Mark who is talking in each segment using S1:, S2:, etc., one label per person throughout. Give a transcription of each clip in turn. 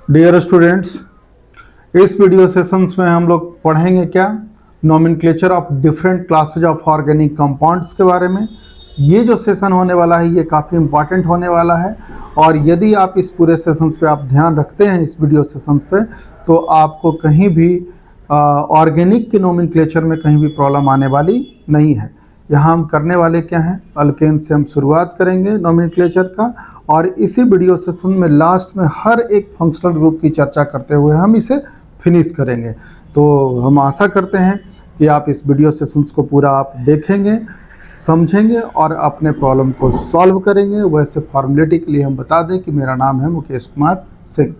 S1: Dear students, इस video sessions में हम लोग पढ़ेंगे क्या, nomenclature of different classes of organic compounds के बारे में। ये जो सेशन होने वाला है ये काफ़ी इम्पॉर्टेंट होने वाला है और यदि आप इस पूरे सेशंस पे आप ध्यान रखते हैं इस वीडियो सेशंस पे तो आपको कहीं भी ऑर्गेनिक के नोमेनक्लेचर में कहीं भी प्रॉब्लम आने वाली नहीं है। यहाँ हम करने वाले क्या हैं, अल्केन से हम शुरुआत करेंगे नोमेनक्लेचर का और इसी वीडियो सेशन में लास्ट में हर एक फंक्शनल ग्रुप की चर्चा करते हुए हम इसे फिनिश करेंगे। तो हम आशा करते हैं कि आप इस वीडियो सेशंस को पूरा आप देखेंगे, समझेंगे और अपने प्रॉब्लम को सॉल्व करेंगे। वैसे फॉर्मेलिटी के लिए हम बता दें कि मेरा नाम है मुकेश कुमार सिंह।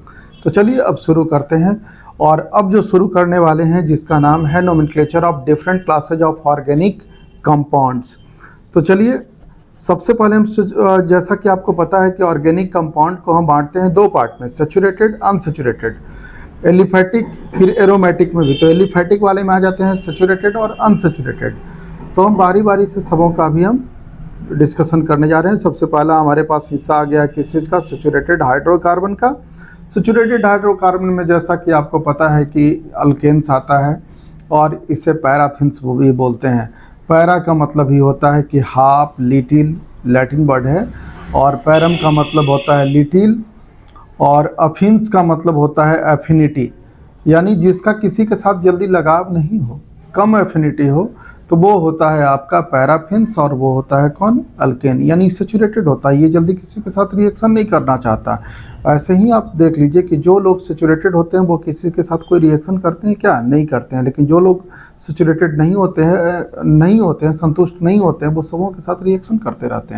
S1: तो चलिए अब शुरू करते हैं और अब जो शुरू करने वाले हैं जिसका नाम है nomenclature of different classes of organic compounds. तो चलिए सबसे पहले हम जैसा कि आपको पता है कि ऑर्गेनिक कंपाउंड को हम बांटते हैं दो पार्ट में, सैचुरेटेड, अनसैचुरेटेड, एलिफैटिक फिर एरोमेटिक में भी। तो एलिफैटिक वाले में आ जाते हैं सैचुरेटेड और अनसैचुरेटेड। तो हम बारी बारी से सबों का भी हम डिस्कशन करने जा रहे हैं। सबसे पहला हमारे पास हिस्सा आ गया किस चीज़ का, सैचुरेटेड हाइड्रोकार्बन का। सैचुरेटेड हाइड्रोकार्बन में जैसा कि आपको पता है कि अल्केन्स आता है और इसे पैराफिन्स भी बोलते हैं। पैरा का मतलब ही होता है कि हाफ, लिटिल, लैटिन वर्ड है, और पैरम का मतलब होता है लिटिल, और अफिन्स का मतलब होता है एफिनिटी, यानी जिसका किसी के साथ जल्दी लगाव नहीं हो, कम एफिनिटी हो, तो वो होता है आपका पैराफिन्स और वो होता है कौन, अल्केन, यानी सैचुरेटेड होता है, ये जल्दी किसी के साथ रिएक्शन नहीं करना चाहता। ऐसे ही आप देख लीजिए कि जो लोग सैचुरेटेड होते हैं वो किसी के साथ कोई रिएक्शन करते हैं क्या, नहीं करते हैं। लेकिन जो लोग सैचुरेटेड नहीं होते हैं, संतुष्ट नहीं होते हैं, वो सबों के साथ रिएक्शन करते रहते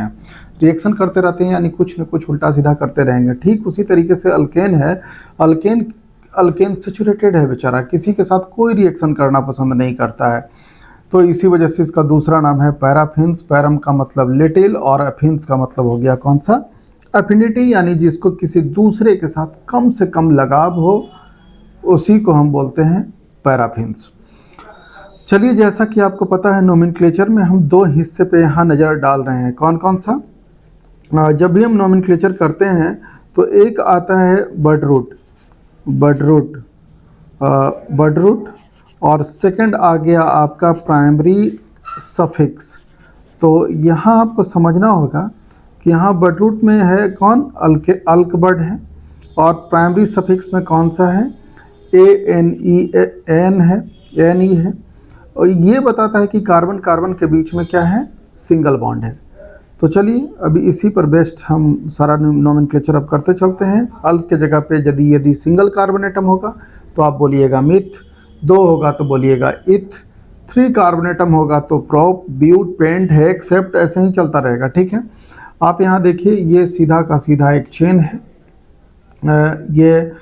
S1: हैं, यानी कुछ न कुछ उल्टा सीधा करते रहेंगे। ठीक उसी तरीके से अल्केन है, अल्केन सैचुरेटेड है बेचारा, किसी के साथ कोई रिएक्शन करना पसंद नहीं करता है। तो इसी वजह से इसका दूसरा नाम है पैराफिन्स। पैरम का मतलब लिटिल और अफिन्स का मतलब हो गया कौन सा, एफिनिटी, यानी जिसको किसी दूसरे के साथ कम से कम लगाव हो उसी को हम बोलते हैं पैराफिन्स। चलिए जैसा कि आपको पता है नोमेनक्लेचर में हम दो हिस्से पे यहाँ नज़र डाल रहे हैं। कौन कौन सा, जब भी हम नोमेनक्लेचर करते हैं तो एक आता है बर्ड रूट और सेकंड आ गया आपका प्राइमरी सफिक्स। तो यहाँ आपको समझना होगा कि यहाँ बर्ड रूट में है कौन, अल्क बर्ड है, और प्राइमरी सफिक्स में कौन सा है, एन है, और ये बताता है कि कार्बन कार्बन के बीच में क्या है, सिंगल बॉन्ड है। तो चलिए अभी इसी पर बेस्ट हम सारा नोमेनक्लेचर अब करते चलते हैं। अल्क के जगह पे यदि सिंगल कार्बन एटम होगा तो आप बोलिएगा मिथ, 2 होगा तो बोलिएगा इथ, 3 कार्बन एटम होगा तो प्रोप, ब्यूट, पेंट, हेक्स, सेप्ट, ऐसे ही चलता रहेगा। ठीक है, आप यहाँ देखिए ये सीधा का सीधा एक चेन है, ये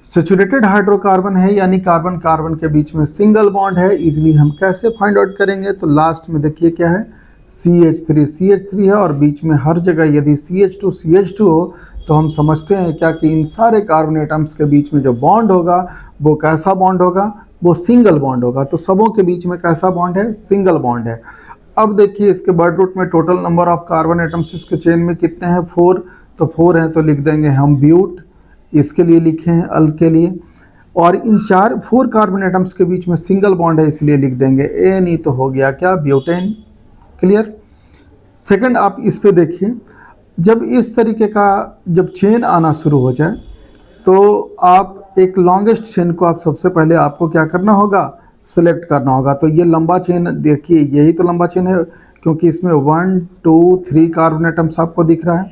S1: सैचुरेटेड हाइड्रोकार्बन है, यानी कार्बन कार्बन के बीच में सिंगल बॉन्ड है। इजीली हम कैसे फाइंड आउट करेंगे, तो लास्ट में देखिए क्या है, CH3 है, और बीच में हर जगह यदि CH2 हो तो हम समझते हैं क्या कि इन सारे कार्बन एटम्स के बीच में जो बॉन्ड होगा वो कैसा बॉन्ड होगा, वो सिंगल बॉन्ड होगा। तो सबों के बीच में कैसा बॉन्ड है, सिंगल बॉन्ड है। अब देखिए इसके बर्ड रूट में total number of carbon atoms इसके चेन में कितने हैं, 4, तो 4 हैं तो लिख देंगे हम ब्यूट, इसके लिए लिखे हैं अल्क के लिए, और इन 4 कार्बन एटम्स के बीच में सिंगल बॉन्ड है इसलिए लिख देंगे एन, ही तो हो गया क्या, ब्यूटेन। क्लियर। सेकंड आप इस पे देखिए, जब इस तरीके का जब चेन आना शुरू हो जाए तो आप एक लॉन्गेस्ट चेन को आप सबसे पहले आपको क्या करना होगा, सेलेक्ट करना होगा। तो ये लंबा चेन देखिए, यही तो लंबा चेन है क्योंकि इसमें 1, 2, 3 कार्बन एटम्स आपको दिख रहा है।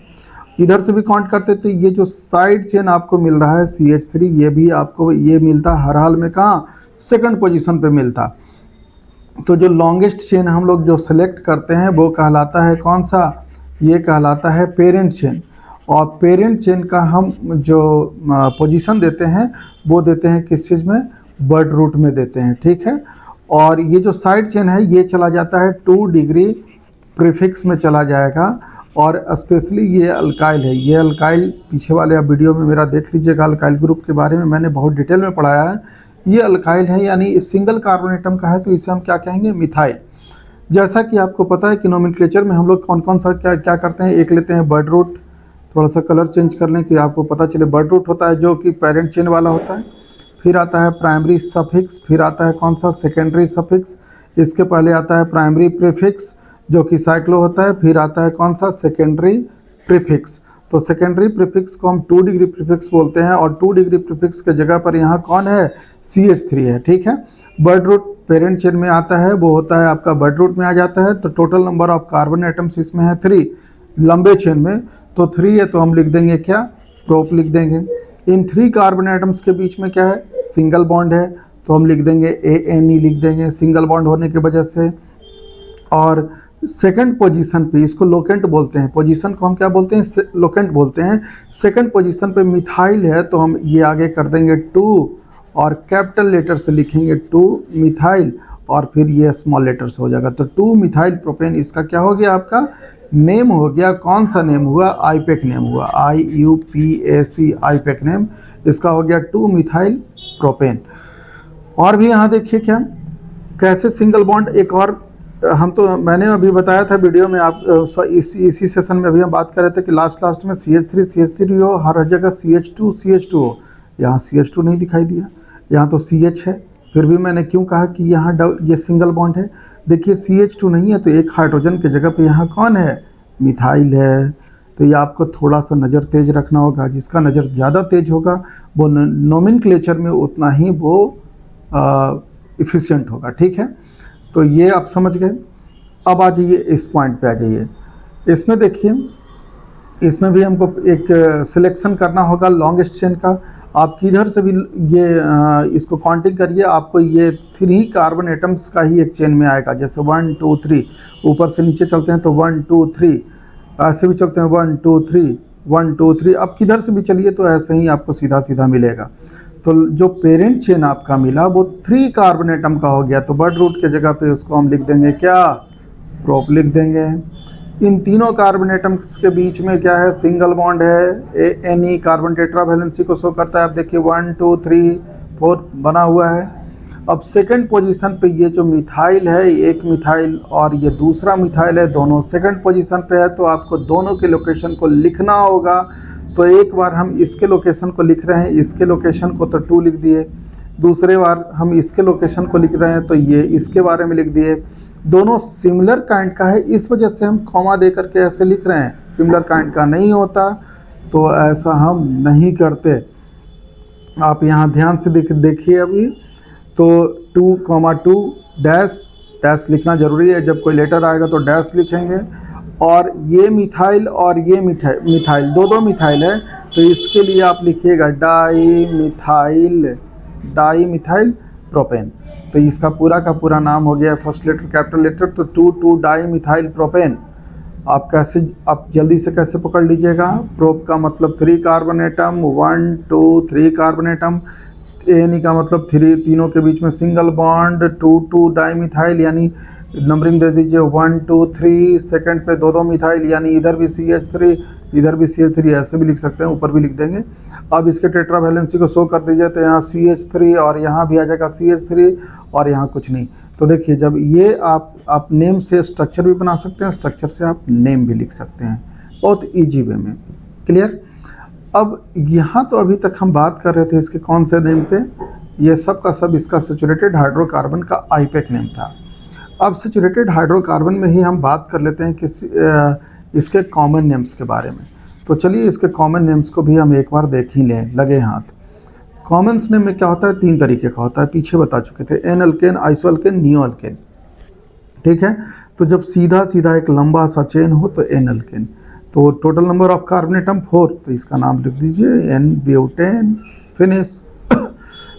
S1: इधर से भी काउंट करते तो ये जो साइड चेन आपको मिल रहा है CH3, ये भी आपको ये मिलता हर हाल में कहाँ, सेकंड पोजीशन पे मिलता। तो जो लॉन्गेस्ट चेन हम लोग जो सेलेक्ट करते हैं वो कहलाता है कौन सा, ये कहलाता है पेरेंट चेन। और पेरेंट चेन का हम जो पोजीशन देते हैं वो देते हैं किस चीज़ में, बर्ड रूट में देते हैं। ठीक है, और ये जो साइड चेन है ये चला जाता है 2 डिग्री प्रीफिक्स में चला जाएगा, और स्पेशली ये अल्काइल है। ये अल्काइल पीछे वाले आप वीडियो में मेरा देख लीजिएगा, अल्काइल ग्रुप के बारे में मैंने बहुत डिटेल में पढ़ाया है। ये अल्काइल है, यानी सिंगल कार्बन एटम का है तो इसे हम क्या कहेंगे, मिथाइल। जैसा कि आपको पता है कि नोमेनक्लेचर में हम लोग कौन कौन सा क्या करते हैं, एक लेते हैं बर्ड रूट, थोड़ा सा कलर चेंज कर लें कि आपको पता चले। बर्ड रूट होता है जो कि पेरेंट चेन वाला होता है, फिर आता है प्राइमरी सफिक्स, फिर आता है कौन सा, सेकेंडरी सफिक्स, इसके पहले आता है प्राइमरी प्रीफिक्स जो कि साइक्लो होता है, फिर आता है कौन सा, सेकेंडरी प्रीफिक्स। तो सेकेंडरी प्रीफिक्स को हम 2 डिग्री प्रीफिक्स बोलते हैं, और 2 डिग्री प्रीफिक्स के जगह पर यहाँ कौन है, CH3 है, ठीक है। बर्ड रूट पेरेंट चेन में आता है, वो होता है आपका बर्ड रूट में आ जाता है। तो total number of carbon atoms इसमें है 3 लंबे चेन में, तो 3 है तो हम लिख देंगे क्या, प्रोप लिख देंगे। इन 3 कार्बन एटम्स के बीच में क्या है, सिंगल बॉन्ड है, तो हम लिख देंगे ANE लिख देंगे, सिंगल बॉन्ड होने की वजह से। और सेकंड पोजीशन पे, इसको लोकेंट बोलते हैं, पोजीशन को हम क्या बोलते हैं, लोकेंट बोलते हैं। सेकंड पोजीशन पे मिथाइल है, तो हम ये आगे कर देंगे 2 और कैपिटल लेटर से लिखेंगे 2 मिथाइल, और फिर ये स्मॉल लेटर से हो जाएगा। तो 2 मिथाइल प्रोपेन इसका क्या हो गया, आपका नेम हो गया। कौन सा नेम हुआ, आईपेक नेम हुआ, IUPAC आईपेक नेम इसका हो गया 2 मिथाइल प्रोपेन। और भी यहाँ देखिए क्या, कैसे सिंगल बॉन्ड, एक और हम तो मैंने अभी बताया था वीडियो में, आप इसी सेशन में अभी हम बात कर रहे थे कि लास्ट में CH3 हो, हर जगह CH2 हो। यहाँ CH2 नहीं दिखाई दिया, यहाँ तो CH है। फिर भी मैंने क्यों कहा कि यहाँ ये सिंगल बॉन्ड है, देखिए CH2 नहीं है तो एक हाइड्रोजन के जगह पे यहाँ कौन है, मिथाइल है। तो ये आपको थोड़ा सा नज़र तेज रखना होगा, जिसका नज़र ज़्यादा तेज होगा वो नोमेनक्लेचर में उतना ही वो इफ़िशियंट होगा, ठीक है। तो ये आप समझ गए। अब आ जाइए इस पॉइंट पे आ जाइए, इसमें देखिए, इसमें भी हमको एक सिलेक्शन करना होगा लॉन्गेस्ट चेन का। आप किधर से भी ये इसको काउंटिंग करिए, आपको ये 3 कार्बन एटम्स का ही एक चेन में आएगा। जैसे 1 2 3, ऊपर से नीचे चलते हैं तो 1 2 3, ऐसे भी चलते हैं 1 2 3 1 2 3। अब किधर से भी चलिए तो ऐसे ही आपको सीधा सीधा मिलेगा। तो जो पेरेंट चेन आपका मिला वो 3 कार्बन एटम का हो गया, तो बर्ड रूट के जगह पे उसको हम लिख देंगे क्या, प्रोप लिख देंगे। इन तीनों कार्बन एटम्स के बीच में क्या है, सिंगल बॉन्ड है, ANE कार्बन टेट्रावैलेंसी को शो करता है। आप देखिए 1 2 3 4 बना हुआ है। अब सेकंड पोजीशन पे ये जो मिथाइल है, एक मिथाइल और ये दूसरा मिथाइल है, दोनों सेकंड पोजीशन पे है, तो आपको दोनों के लोकेशन को लिखना होगा। तो एक बार हम इसके लोकेशन को लिख रहे हैं, इसके लोकेशन को तो 2 लिख दिए, दूसरे बार हम इसके लोकेशन को लिख रहे हैं तो ये इसके बारे में लिख दिए। दोनों सिमिलर काइंड का है, इस वजह से हम कॉमा दे करके ऐसे लिख रहे हैं। सिमिलर काइंड का नहीं होता तो ऐसा हम नहीं करते। आप यहाँ ध्यान से देखिए अभी, तो 2,2 डैश लिखना ज़रूरी है, जब कोई लेटर आएगा तो डैश लिखेंगे। और ये मिथाइल और ये मिथाइल दो मिथाइल है, तो इसके लिए आप लिखिएगा डाई मिथाइल प्रोपेन। तो इसका पूरा का पूरा नाम हो गया, फर्स्ट लेटर कैपिटल लेटर, तो 2 डाई मिथाइल प्रोपेन। आप जल्दी से कैसे पकड़ लीजिएगा, प्रोप का मतलब 3 carbon atom, 1 2 3 carbon atom, ANE का मतलब 3, तीनों के बीच में सिंगल बॉन्ड, 2 डाई मिथाइल, यानी नंबरिंग दे दीजिए 1 2 3, सेकंड पे 2 मिथाइल, यानी इधर भी CH3 इधर भी CH3, ऐसे भी लिख सकते हैं, ऊपर भी लिख देंगे। अब इसके टेट्रावैलेंसी को शो कर दीजिए, तो यहाँ CH3 और यहाँ भी आ जाएगा CH3 और यहाँ कुछ नहीं। तो देखिए, जब ये आप नेम से स्ट्रक्चर भी बना सकते हैं, स्ट्रक्चर से आप नेम भी लिख सकते हैं, बहुत ईजी वे में। क्लियर। अब यहाँ तो अभी तक हम बात कर रहे थे इसके कौन से नेम पे, ये सब का सब इसका सैचुरेटेड हाइड्रोकार्बन का आईपेक नेम था। अब सैचुरेटेड हाइड्रोकार्बन में ही हम बात कर लेते हैं कि इसके कॉमन नेम्स के बारे में। तो चलिए इसके कॉमन नेम्स को भी हम एक बार देख ही लें, लगे हाथ। कॉमन नेम में क्या होता है, 3 तरीके का होता है, पीछे बता चुके थे, N alkane, iso alkane, neo alkane, ठीक है। तो जब सीधा सीधा एक लंबा सा चेन हो तो एन अल्केन। तो total number of carbon atom 4, तो इसका नाम लिख दीजिए एन ब्यूटेन, फिनिश।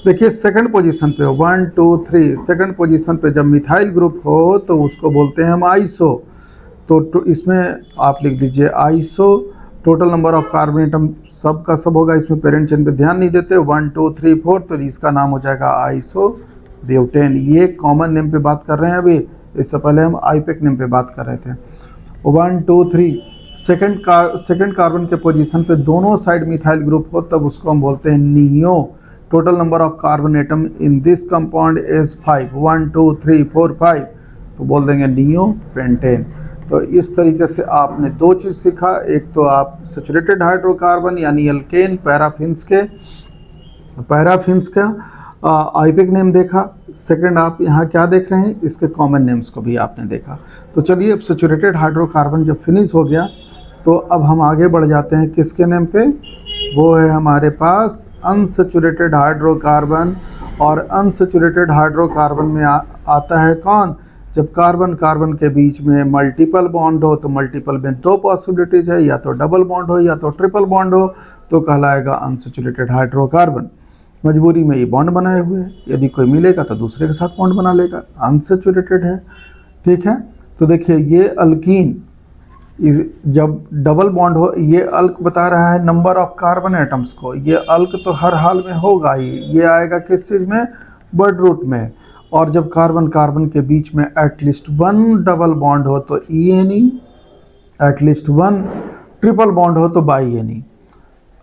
S1: देखिए सेकंड पोजीशन पे 1 2 3, सेकंड पोजीशन पे जब मिथाइल ग्रुप हो तो उसको बोलते हैं हम आइसो। तो इसमें आप लिख दीजिए iso. Total number of carbon atom सब का सब होगा, इसमें पेरेंट चेन पे ध्यान नहीं देते, 1 2 3 4, तो इसका नाम हो जाएगा आइसो ब्यूटेन। ये कॉमन नेम पे बात कर रहे हैं अभी, इससे पहले हम आईपेक नेम पे बात कर रहे थे। 1 2 3, सेकंड कार्बन के पोजीशन पे दोनों साइड मिथाइल ग्रुप हो तब उसको हम बोलते हैं neo. Total number of carbon atom in this compound is 5, 1 2 3 4 5, तो बोल देंगे नियो पेंटेन। तो इस तरीके से आपने दो चीज़ सीखा, एक तो आप सैचुरेटेड हाइड्रोकार्बन यानी अल्केन पैराफिन्स का आईपिक नेम देखा। सेकंड आप यहाँ क्या देख रहे हैं, इसके कॉमन नेम्स को भी आपने देखा। तो चलिए अब सैचुरेटेड हाइड्रोकार्बन जब फिनिश हो गया तो अब हम आगे बढ़ जाते हैं किसके नेम पे, वो है हमारे पास अनसैचुरेटेड हाइड्रोकार्बन। और अनसैचुरेटेड हाइड्रोकार्बन में आता है कौन, जब कार्बन कार्बन के बीच में मल्टीपल बॉन्ड हो, तो मल्टीपल में दो पॉसिबिलिटीज़ है, या तो डबल बॉन्ड हो या तो ट्रिपल बॉन्ड हो, तो कहलाएगा अनसैचुरेटेड हाइड्रोकार्बन। मजबूरी में ये बॉन्ड बनाए हुए हैं, यदि कोई मिलेगा तो दूसरे के साथ बॉन्ड बना लेगा, अनसैचुरेटेड है। ठीक है, तो देखिए ये अल्कीन जब डबल बॉन्ड हो, ये अल्क बता रहा है नंबर ऑफ कार्बन एटम्स को, ये अल्क तो हर हाल में होगा ही, ये आएगा किस चीज़ में, वर्ड रूट में। और जब कार्बन कार्बन के बीच में एटलीस्ट वन डबल बॉन्ड हो तो ENE, at least one triple bond हो तो BINE।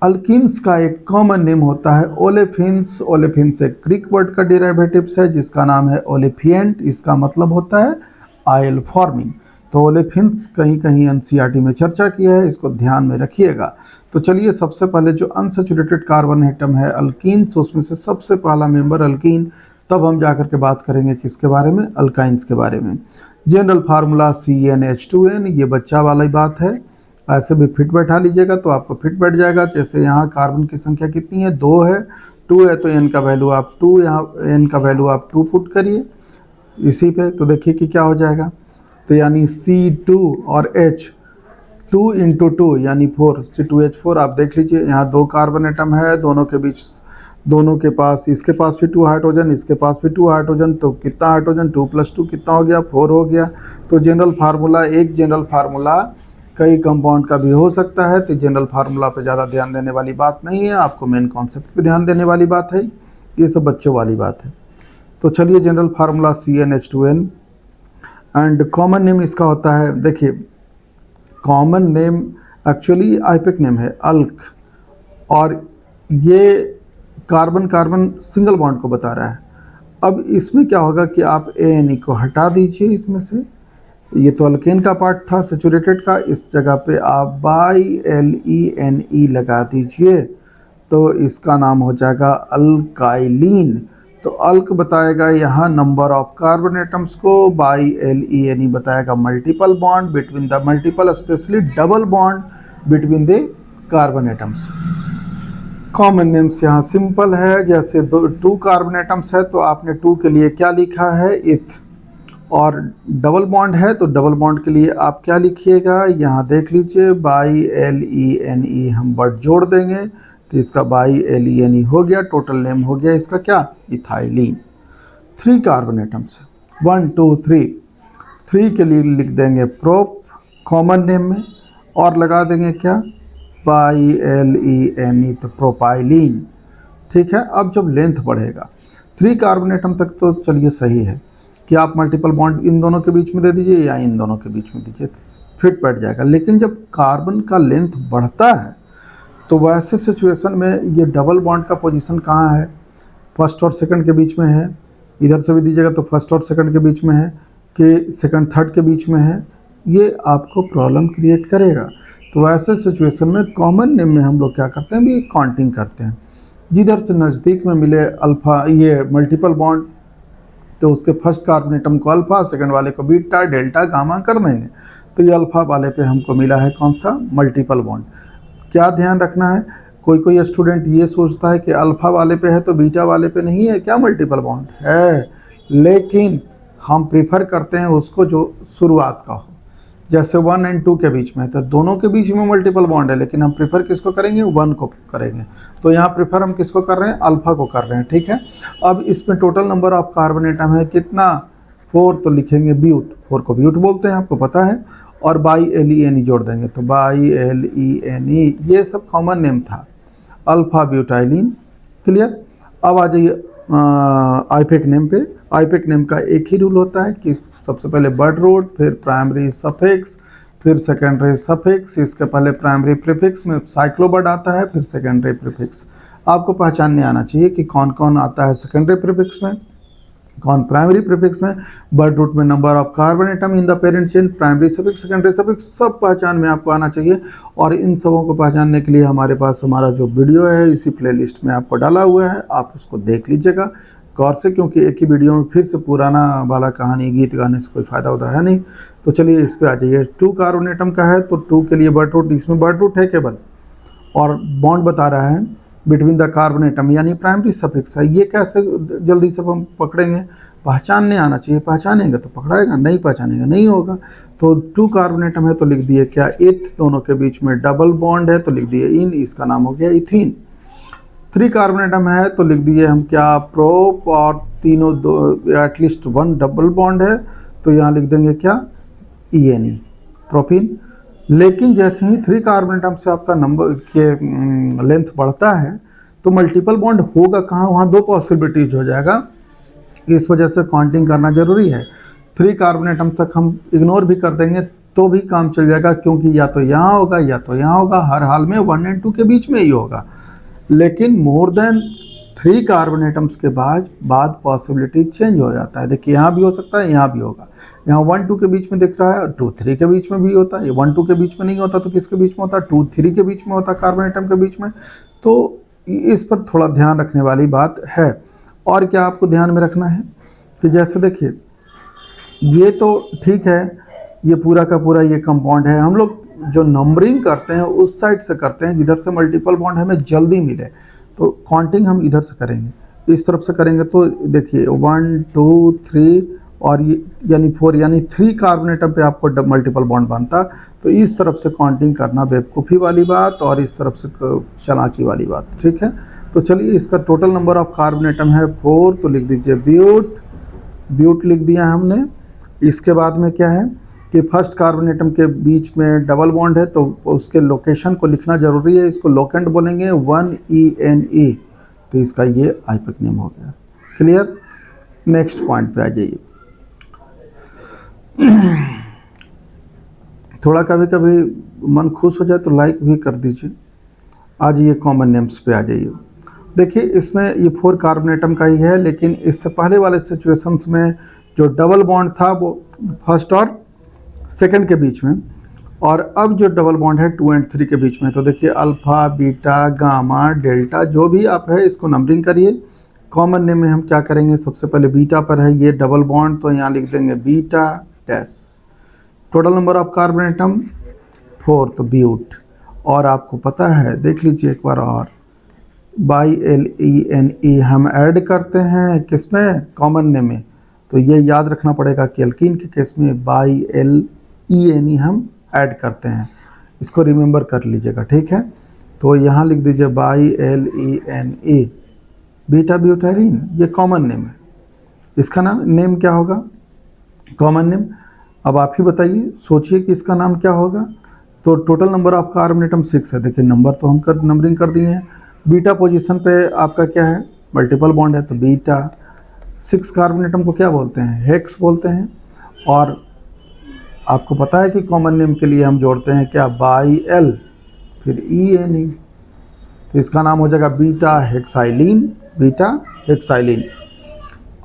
S1: अल्कीन्स का एक कॉमन नेम होता है ओलेफिन्स। ओलेफिन्स एक ग्रीक वर्ड का डेरिवेटिव्स है जिसका नाम है ओलेफिएंट, इसका मतलब होता है ऑयल फॉर्मिंग। तो ओलेफिन्स कहीं कहीं NCERT में चर्चा किया है, इसको ध्यान में रखिएगा। तो चलिए सबसे पहले जो अनसैचुरेटेड कार्बन एटम है अल्कीन्स, उसमें से सबसे पहला मेंबर अल्कीन, तब हम जाकर के बात करेंगे किसके बारे में, अल्काइंस के बारे में। जनरल फार्मूला CnH2n, ये बच्चा वाली बात है, ऐसे भी फिट बैठा लीजिएगा तो आपको फिट बैठ जाएगा। जैसे यहाँ कार्बन की संख्या कितनी है, 2 है, 2 है तो n का वैल्यू आप 2, यहाँ n का वैल्यू आप 2 पुट करिए इसी पे, तो देखिए कि क्या हो जाएगा। तो यानी C2 और H 2 × 2 यानी 4, C2H4। आप देख लीजिए यहाँ 2 कार्बन एटम है, दोनों के बीच, दोनों के पास, इसके पास भी 2 हाइड्रोजन, इसके पास भी 2 हाइड्रोजन, तो कितना हाइड्रोजन, 2 + 2 कितना हो गया, 4 हो गया। तो जनरल फार्मूला, एक जनरल फार्मूला कई कंपाउंड का भी हो सकता है, तो जनरल फार्मूला पे ज़्यादा ध्यान देने वाली बात नहीं है, आपको मेन कॉन्सेप्ट पे ध्यान देने वाली बात है, ये सब बच्चों वाली बात है। तो चलिए general formula CnH2n and common name इसका होता है, देखिए कॉमन नेम एक्चुअली आईपिक नेम है अल्क, और ये कार्बन कार्बन सिंगल बॉन्ड को बता रहा है। अब इसमें क्या होगा कि आप ANE को हटा दीजिए इसमें से, ये तो अल्केन का पार्ट था सैचुरेटेड का, इस जगह पे आप BILENE लगा दीजिए, तो इसका नाम हो जाएगा अल्काइलीन। तो अल्क बताएगा यहाँ नंबर ऑफ कार्बन एटम्स को, BILENE बताएगा multiple bond between the multiple, specially double bond between the carbon atoms. Common names यहाँ सिंपल है, जैसे 2 कार्बन एटम्स है तो आपने 2 के लिए क्या लिखा है, इथ, और डबल बॉन्ड है तो डबल बॉन्ड के लिए आप क्या लिखिएगा, यहाँ देख लीजिए BILENE हम वर्ड जोड़ देंगे तो इसका BILENE हो गया, टोटल नेम हो गया इसका क्या, इथाइलिन। 3 कार्बन एटम्स है, 1 2 3, 3 के लिए लिख देंगे प्रोप कॉमन नेम में, और लगा देंगे क्या, BILENE, तो प्रोपाइलिन। ठीक है, अब जब लेंथ बढ़ेगा 3 कार्बन एटम तक तो चलिए सही है कि आप मल्टीपल बॉन्ड इन दोनों के बीच में दे दीजिए या इन दोनों के बीच में दीजिए, फिट बैठ जाएगा। लेकिन जब कार्बन का लेंथ बढ़ता है तो वैसे सिचुएशन में ये डबल बॉन्ड का पोजीशन कहाँ है, फर्स्ट और सेकंड के बीच में है, इधर से भी दीजिएगा तो फर्स्ट और सेकंड के बीच में है कि सेकंड थर्ड के बीच में है, ये आपको प्रॉब्लम क्रिएट करेगा। तो वैसे सिचुएशन में कॉमन नेम में हम लोग क्या करते हैं, भी काउंटिंग करते हैं, जिधर से नज़दीक में मिले अल्फ़ा, ये मल्टीपल बॉन्ड, तो उसके फर्स्ट कार्बन एटम को अल्फ़ा, सेकंड वाले को बीटा, डेल्टा, गामा कर देंगे। तो ये अल्फ़ा वाले पे हमको मिला है कौन सा, मल्टीपल बॉन्ड। क्या ध्यान रखना है, कोई स्टूडेंट ये सोचता है कि अल्फ़ा वाले पे है तो बीटा वाले पे नहीं है क्या, मल्टीपल बॉन्ड है, लेकिन हम प्रीफर करते हैं उसको जो शुरुआत का हो, जैसे 1 और 2 के बीच में है तो दोनों के बीच में मल्टीपल बॉन्ड है, लेकिन हम प्रीफर किसको करेंगे, 1 को करेंगे। तो यहाँ प्रीफर हम किसको कर रहे हैं, अल्फ़ा को कर रहे हैं। ठीक है, अब इसमें total number of carbon atom है कितना, 4, तो लिखेंगे ब्यूट, 4 को ब्यूट बोलते हैं, आपको पता है, और BILENE जोड़ देंगे तो BILENE, ये सब कॉमन नेम था, अल्फ़ा ब्यूटाइलिन। क्लियर। अब आ जाइए आईपिक नेम पे। आईपिक नेम का एक ही रूल होता है कि सबसे पहले वर्ड रूट, फिर प्राइमरी सफिक्स, फिर सेकेंडरी सफिक्स, इसके पहले प्राइमरी प्रीफिक्स में साइक्लोवर्ड आता है, फिर सेकेंडरी प्रीफिक्स। आपको पहचानने आना चाहिए कि कौन कौन आता है सेकेंडरी प्रीफिक्स में, कौन प्राइमरी प्रीफिक्स में, बर्ड रूट में number of carbon atom in the parent chain, primary suffix, secondary suffix, सब पहचान में आपको आना चाहिए। और इन सबों को पहचानने के लिए हमारे पास हमारा जो वीडियो है इसी प्लेलिस्ट में आपको डाला हुआ है, आप उसको देख लीजिएगा गौर से, क्योंकि एक ही वीडियो में फिर से पुराना वाला कहानी गीत गाने से कोई फ़ायदा होता है नहीं। तो चलिए इस पे आ जाइए। 2 कार्बन एटम का है तो 2 के लिए बर्ड रूट, इसमें बर्ड रूट है केवल, और बॉन्ड बता रहा है बिटवीन द कार्बन एटम, यानी प्राइमरी सफिक्स है। ये कैसे जल्दी से हम पकड़ेंगे, पहचानने आना चाहिए, पहचानेंगे तो पकड़ाएगा, नहीं पहचानेंगे नहीं होगा। तो 2 कार्बन एटम है तो लिख दिए क्या, इथ, दोनों के बीच में डबल बॉन्ड है तो लिख दिए इन, इसका नाम हो गया इथीन। 3 कार्बन एटम है तो लिख दिए हम क्या, प्रोप, और तीनों एटलीस्ट 1 डबल बॉन्ड है तो यहाँ लिख देंगे क्या, ENE, प्रोपीन। लेकिन जैसे ही 3 कार्बन एटम से आपका नंबर के लेंथ बढ़ता है तो मल्टीपल बॉन्ड होगा कहाँ, वहाँ 2 पॉसिबिलिटीज हो जाएगा। इस वजह से काउंटिंग करना जरूरी है। 3 कार्बन एटम तक हम इग्नोर भी कर देंगे तो भी काम चल जाएगा, क्योंकि या तो यहाँ होगा या तो यहाँ होगा, हर हाल में 1 और 2 के बीच में ही होगा। लेकिन मोर देन 3 कार्बन एटम्स के बाद पॉसिबिलिटी चेंज हो जाता है। देखिए यहाँ भी हो सकता है, यहाँ भी होगा, यहाँ 1 2 के बीच में दिख रहा है, 2 3 के बीच में भी होता है। ये 1 2 के बीच में नहीं होता तो किसके बीच में होता है, 2 3 के बीच में होता है, कार्बन एटम के बीच में। तो इस पर थोड़ा ध्यान रखने वाली बात है। और क्या आपको ध्यान में रखना है कि जैसे देखिए ये तो ठीक है, ये पूरा का पूरा ये कंपाउंड है, हम लोग जो नंबरिंग करते हैं उस साइड से करते हैं जिधर से मल्टीपल बॉन्ड हमें जल्दी मिले। तो काउंटिंग हम इधर से करेंगे, इस तरफ से करेंगे तो देखिए 1 2 3 और ये यानी 4, यानी 3 कार्बन एटम पे आपको मल्टीपल बॉन्ड बनता। तो इस तरफ से काउंटिंग करना बेवकूफ़ी वाली बात और इस तरफ से चालाकी वाली बात, ठीक है। तो चलिए इसका total number of carbon atom है 4, तो लिख दीजिए ब्यूट, ब्यूट लिख दिया हमने। इसके बाद में क्या है कि फर्स्ट कार्बन एटम के बीच में डबल बॉन्ड है तो उसके लोकेशन को लिखना जरूरी है, इसको लोकेंट बोलेंगे 1ENE, तो इसका ये आइपिक नेम हो गया। क्लियर, नेक्स्ट पॉइंट पे आ जाइए। थोड़ा कभी कभी मन खुश हो जाए तो लाइक भी कर दीजिए। आज ये कॉमन नेम्स पे आ जाइए। देखिए इसमें ये 4 कार्बन एटम का ही है, लेकिन इससे पहले वाले सिचुएशंस में जो डबल बॉन्ड था वो फर्स्ट और सेकंड के बीच में, और अब जो डबल बॉन्ड है 2 और 3 के बीच में। तो देखिए अल्फा, बीटा, गामा, डेल्टा, जो भी आप है इसको नंबरिंग करिए। कॉमन नेम में हम क्या करेंगे, सबसे पहले बीटा पर है ये डबल बॉन्ड, तो यहाँ लिख देंगे beta dash. Total number of carbon atom 4, तो ब्यूट। और आपको पता है, देख लीजिए एक बार और, ByLENE हम ऐड करते हैं किसमें, कॉमन नेम में। तो ये याद रखना पड़ेगा कि एल्कीन के केस में ByLENE हम ऐड करते हैं, इसको रिमेंबर कर लीजिएगा, ठीक है। तो यहाँ लिख दीजिए ByLENE, बीटा ब्यूटाइलिन, ये कॉमन नेम है। इसका नेम क्या होगा, कॉमन नेम। अब आप ही बताइए, सोचिए कि इसका नाम क्या होगा। तो total number of carbon atom 6 है। देखिए नंबर तो हम नंबरिंग कर दिए हैं। बीटा पोजीशन पे आपका क्या है, मल्टीपल बॉन्ड है, तो बीटा। 6 कार्बन एटम को क्या बोलते हैं, हेक्स बोलते हैं। और आपको पता है कि कॉमन नेम के लिए हम जोड़ते हैं क्या, ByL फिर ENE, तो इसका नाम हो जाएगा बीटा हेक्साइलिन, बीटा हेक्साइलिन।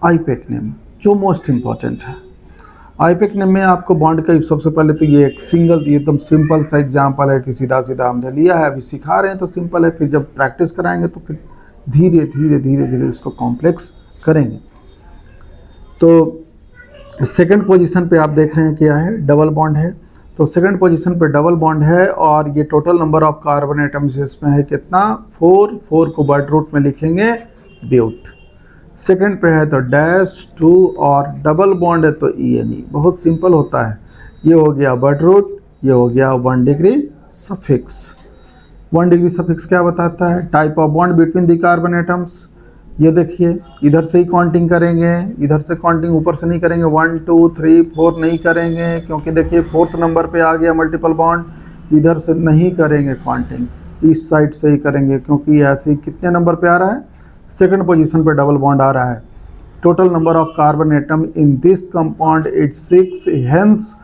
S1: आईपेक नेम जो मोस्ट इंपॉर्टेंट है। आईपेक नेम में आपको बॉन्ड का सबसे पहले तो ये एक सिंगल, एकदम सिंपल सा एग्जाम्पल है कि सीधा सीधा हमने लिया है, अभी सिखा रहे हैं तो सिंपल है, फिर जब प्रैक्टिस कराएंगे तो फिर धीरे धीरे धीरे धीरे इसको कॉम्प्लेक्स करेंगे। तो सेकंड पोजीशन पे आप देख रहे हैं क्या है, डबल बॉन्ड है। तो सेकंड पोजीशन पे डबल बॉन्ड है और ये total number of carbon atoms इसमें है कितना, 4। 4 को वर्ड रूट में लिखेंगे ब्यूट। सेकंड पे है तो डैश 2 और डबल बॉन्ड है तो ENE। बहुत सिंपल होता है। ये हो गया वर्ड रूट, ये हो गया 1 डिग्री सफिक्स। 1 डिग्री सफिक्स क्या बताता है, type of bond between the carbon atoms. ये देखिए इधर से ही काउंटिंग करेंगे, इधर से काउंटिंग ऊपर से नहीं करेंगे, 1 2 3 4 नहीं करेंगे, क्योंकि देखिए 4th नंबर पे आ गया मल्टीपल बॉन्ड। इधर से नहीं करेंगे काउंटिंग, इस साइड से ही करेंगे, क्योंकि ऐसे ही कितने नंबर पे आ रहा है, सेकंड पोजीशन पे डबल बॉन्ड आ रहा है। Total number of carbon atom in this compound is 6, hence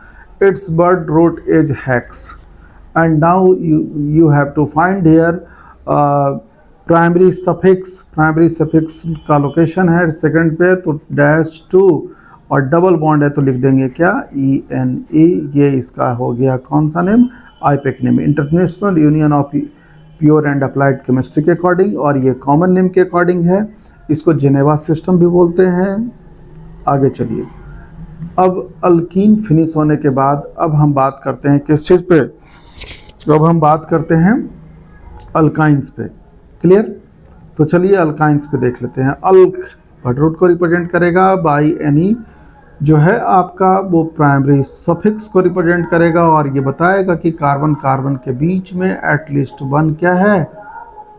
S1: its word root is hex. And now you have to find here primary suffix का लोकेशन है सेकंड पे, तो -2 और डबल बॉन्ड है तो लिख देंगे क्या, ENE। ये इसका हो गया कौन सा name, IUPAC name, international union of pure and applied chemistry के अकॉर्डिंग, और ये कॉमन नेम के अकॉर्डिंग है। इसको जेनेवा सिस्टम भी बोलते हैं। आगे चलिए, अब अल्कीन फिनिश होने के बाद अब हम बात करते हैं किस चीज़ पे, अब हम बात करते हैं अल्काइंस पे। क्लियर, तो चलिए अल्काइंस पे देख लेते हैं। अल्क वर्ड रूट को रिप्रेजेंट करेगा बाई एनी, जो है आपका वो प्राइमरी सफिक्स को रिप्रेजेंट करेगा, और ये बताएगा कि कार्बन कार्बन के बीच में एटलीस्ट 1 क्या है,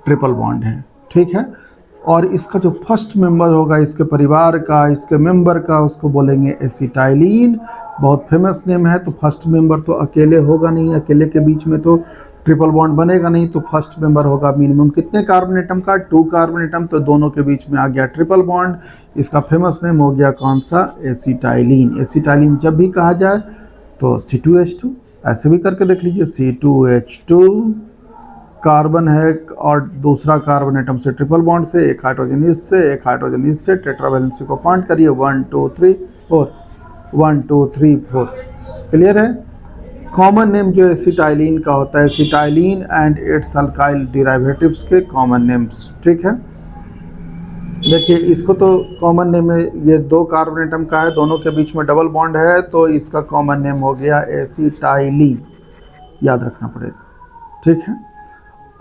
S1: ट्रिपल बॉन्ड है। ठीक है, और इसका जो फर्स्ट मेंबर होगा इसके परिवार का, इसके मेंबर का, उसको बोलेंगे एसिटाइलिन। बहुत फेमस नेम है। तो फर्स्ट मेंबर तो अकेले होगा नहीं, अकेले के बीच में तो ट्रिपल बॉन्ड बनेगा नहीं, तो फर्स्ट मेंबर होगा मिनिमम कितने कार्बन एटम का, 2 कार्बन एटम, तो दोनों के बीच में आ गया ट्रिपल बॉन्ड। इसका फेमस नेम हो गया कौन सा, एसिटाइलिन। एसिटाइलिन जब भी कहा जाए तो C2H2, ऐसे भी करके देख लीजिए, C2H2 कार्बन है और दूसरा कार्बन एटम से ट्रिपल बॉन्ड से, एक हाइड्रोजन इससे, एक हाइड्रोजन इससे, टेट्रावैलेंसी को काउंट करिए, 1 2 3 4, 1 2 3 4। क्लियर है। कॉमन नेम जो एसिटाइलिन का होता है, एसिटाइलिन एंड इट्स अल्काइल डिराइवेटिव्स के कॉमन नेम्स। ठीक है, देखिए इसको तो कॉमन नेम है, ये 2 कार्बन एटम का है, दोनों के बीच में डबल बॉन्ड है, तो इसका कॉमन नेम हो गया एसिटाइली, याद रखना पड़ेगा। ठीक है,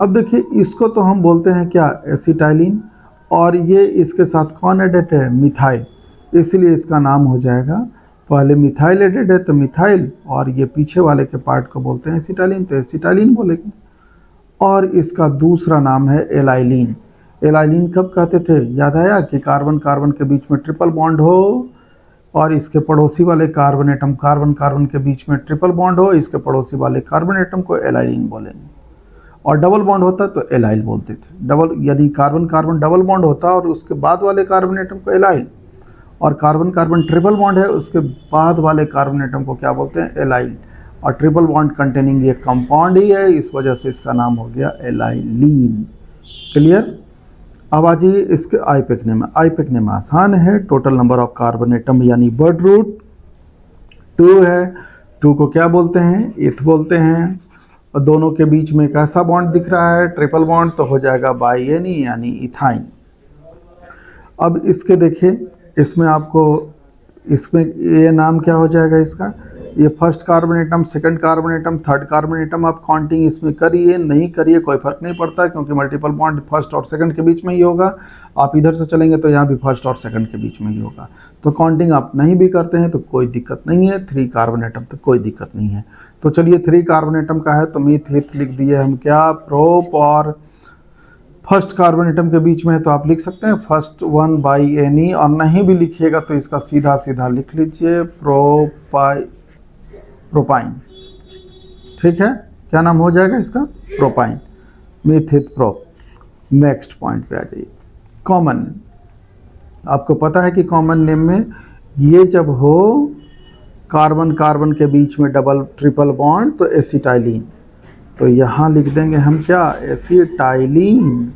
S1: अब देखिए इसको तो हम बोलते हैं क्या, एसिटाइलिन, और ये इसके साथ कौन एडेड है, मिथाइल, इसलिए इसका नाम हो जाएगा, पहले मिथाइल एडेड है तो मिथाइल, और ये पीछे वाले के पार्ट को बोलते हैं एसिटाइलिन, तो एसिटाइलिन बोलेंगे। और इसका दूसरा नाम है एलाइलिन। एलाइलिन कब कहते थे, याद आया कि कार्बन कार्बन के बीच में ट्रिपल बॉन्ड हो, और इसके पड़ोसी वाले कार्बन एटम कार्बन कार्बन के बीच में ट्रिपल बॉन्ड हो, इसके पड़ोसी वाले कार्बन एटम को एलाइलिन बोलेंगे। और डबल बॉन्ड होता तो एलाइल बोलते थे, डबल यानी कार्बन कार्बन डबल बॉन्ड होता और उसके बाद वाले कार्बन एटम को एलाइल, और कार्बन कार्बन ट्रिपल बॉन्ड है उसके बाद वाले कार्बन एटम को क्या बोलते हैं, एलाइल। और ट्रिपल बॉन्ड कंटेनिंग ये कंपाउंड ही है, इस वजह से इसका नाम हो गया एलाइलिन। क्लियर। अब आ जाइए इसके आईपेक नेम। आईपेक नेम आसान है, total number of carbon atom यानी वर्ड रूट 2 है। 2 को क्या बोलते हैं, इथ बोलते हैं, और दोनों के बीच में एक ऐसा बॉन्ड दिख रहा है ट्रिपल बॉन्ड, तो हो जाएगा बाइएनी यानी इथाइन। अब इसके देखिए, इसमें आपको इसमें ये नाम क्या हो जाएगा इसका, ये first carbon atom, second carbon atom, third carbon atom, आप काउंटिंग इसमें करिए नहीं करिए कोई फर्क नहीं पड़ता, क्योंकि मल्टीपल बॉन्ड फर्स्ट और सेकंड के बीच में ही होगा। आप इधर से चलेंगे तो यहाँ भी फर्स्ट और सेकंड के बीच में ही होगा, तो काउंटिंग आप नहीं भी करते हैं तो कोई दिक्कत नहीं है। 3 कार्बन एटम तो कोई दिक्कत नहीं है। तो चलिए 3 कार्बन एटम का है तो मीथ हिथ लिख दिए हम क्या, प्रोप, और फर्स्ट कार्बन एटम के बीच में है तो आप लिख सकते हैं फर्स्ट 1 बाई एनी, और नहीं भी लिखिएगा तो इसका सीधा सीधा लिख लीजिए प्रोपाइन। ठीक है, क्या नाम हो जाएगा इसका, प्रोपाइन, मीथित प्रोप। नेक्स्ट पॉइंट पे आ जाइए, कॉमन। आपको पता है कि कॉमन नेम में ये जब हो कार्बन कार्बन के बीच में डबल ट्रिपल बॉन्ड तो एसिटाइलिन, तो यहाँ लिख देंगे हम क्या, एसिटाइलिन,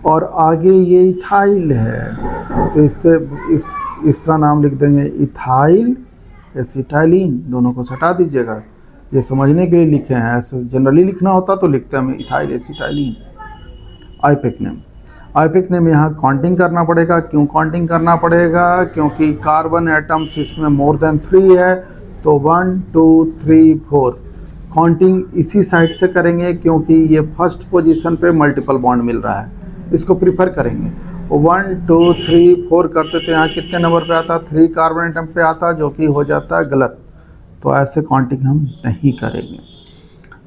S1: और आगे ये इथाइल है तो इससे इसका नाम लिख देंगे इथाइल एसिटाइलिन। दोनों को हटा दीजिएगा, ये समझने के लिए लिखे हैं, ऐसे जनरली लिखना होता तो लिखते हम ethyl acetylene. IUPAC name, IUPAC name यहाँ काउंटिंग करना पड़ेगा। क्यों काउंटिंग करना पड़ेगा, क्योंकि कार्बन एटम्स इसमें मोर देन 3 है, तो 1 2 3 4 काउंटिंग इसी साइड से करेंगे, क्योंकि ये फर्स्ट पोजीशन पे मल्टीपल बॉन्ड मिल रहा है, इसको प्रीफर करेंगे। 1 2 3 4 करते तो यहाँ कितने नंबर पे आता, 3 कार्बन एटम पे आता, जो कि हो जाता है गलत, तो ऐसे काउंटिंग हम नहीं करेंगे।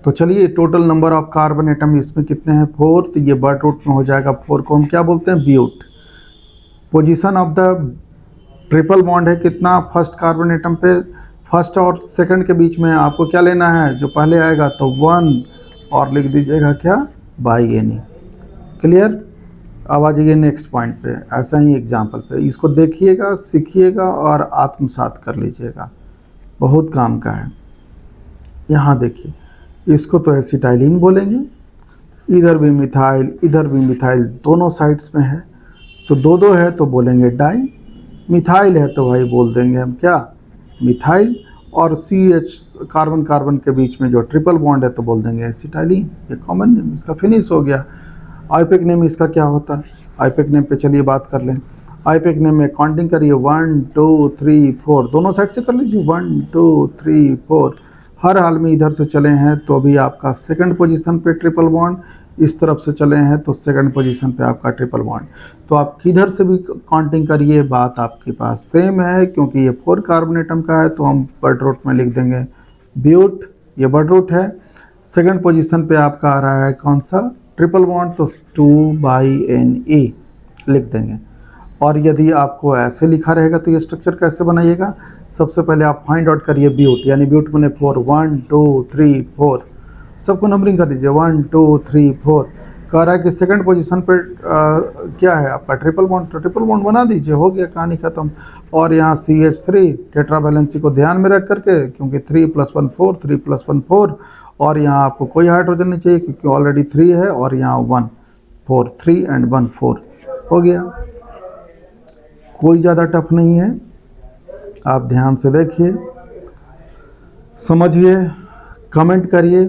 S1: तो चलिए total number of carbon atom इसमें कितने हैं, 4, तो ये वर्ड रूट में हो जाएगा 4 को हम क्या बोलते हैं, but. Position of the triple bond है कितना, फर्स्ट कार्बन एटम पे, फर्स्ट और सेकंड के बीच में आपको क्या लेना है, जो पहले आएगा तो 1, और लिख दीजिएगा क्या, बाई एनी। क्लियर। अब आ जाइए नेक्स्ट पॉइंट पे, ऐसा ही एग्जाम्पल पे, इसको देखिएगा, सीखिएगा और आत्मसात कर लीजिएगा, बहुत काम का है। यहाँ देखिए, इसको तो एसिटाइलिन बोलेंगे, इधर भी मिथाइल, इधर भी मिथाइल, दोनों साइड्स में है, तो दो दो है तो बोलेंगे डाई, मिथाइल है तो भाई बोल देंगे हम क्या, मिथाइल। और CH कार्बन कार्बन के बीच में जो ट्रिपल बॉन्ड है तो बोल देंगे एसिटाइलिन। ये कॉमन नेम इसका फिनिश हो गया। आईपेक नेम इसका क्या होता है? आईपेक नेम पे चलिए बात कर लें। आईपेक नेम में काउंटिंग करिए 1 2 3 4, दोनों साइड से कर लीजिए 1 2 3 4। हर हाल में इधर से चले हैं तो अभी आपका सेकंड पोजीशन पे ट्रिपल बॉन्ड, इस तरफ से चले हैं तो सेकंड पोजीशन पे आपका ट्रिपल बॉन्ड। तो आप किधर से भी काउंटिंग करिए, बात आपके पास सेम है, क्योंकि ये 4 कार्बन एटम का है तो हम बर्ड रूट में लिख देंगे ब्यूट, ये बर्ड रूट है। सेकंड पोजीशन पे आपका आ रहा है कौन सा, ट्रिपल बॉन्ड, तो 2/Ne लिख देंगे। और यदि आपको ऐसे लिखा रहेगा तो ये स्ट्रक्चर कैसे बनाइएगा, सबसे पहले आप फाइंड आउट करिए ब्यूट, यानी ब्यूट बने 4, 1 2 3 4, सबको नंबरिंग कर लीजिए 1 2 3 4। कह रहा है कि सेकंड पोजीशन पे क्या है आपका ट्रिपल बॉन्ड, तो ट्रिपल बॉन्ड बना दीजिए, हो गया कहानी खत्म। और यहाँ CH3 टेट्रा वैलेंसी को ध्यान में रख करके, क्योंकि 3 + 1 4, 3 + 1 4, और यहाँ आपको कोई हाइड्रोजन नहीं चाहिए क्योंकि ऑलरेडी 3 है, और यहाँ 1 4, 3 एंड 1 4 हो गया। कोई ज़्यादा टफ नहीं है, आप ध्यान से देखिए, समझिए, कमेंट करिए,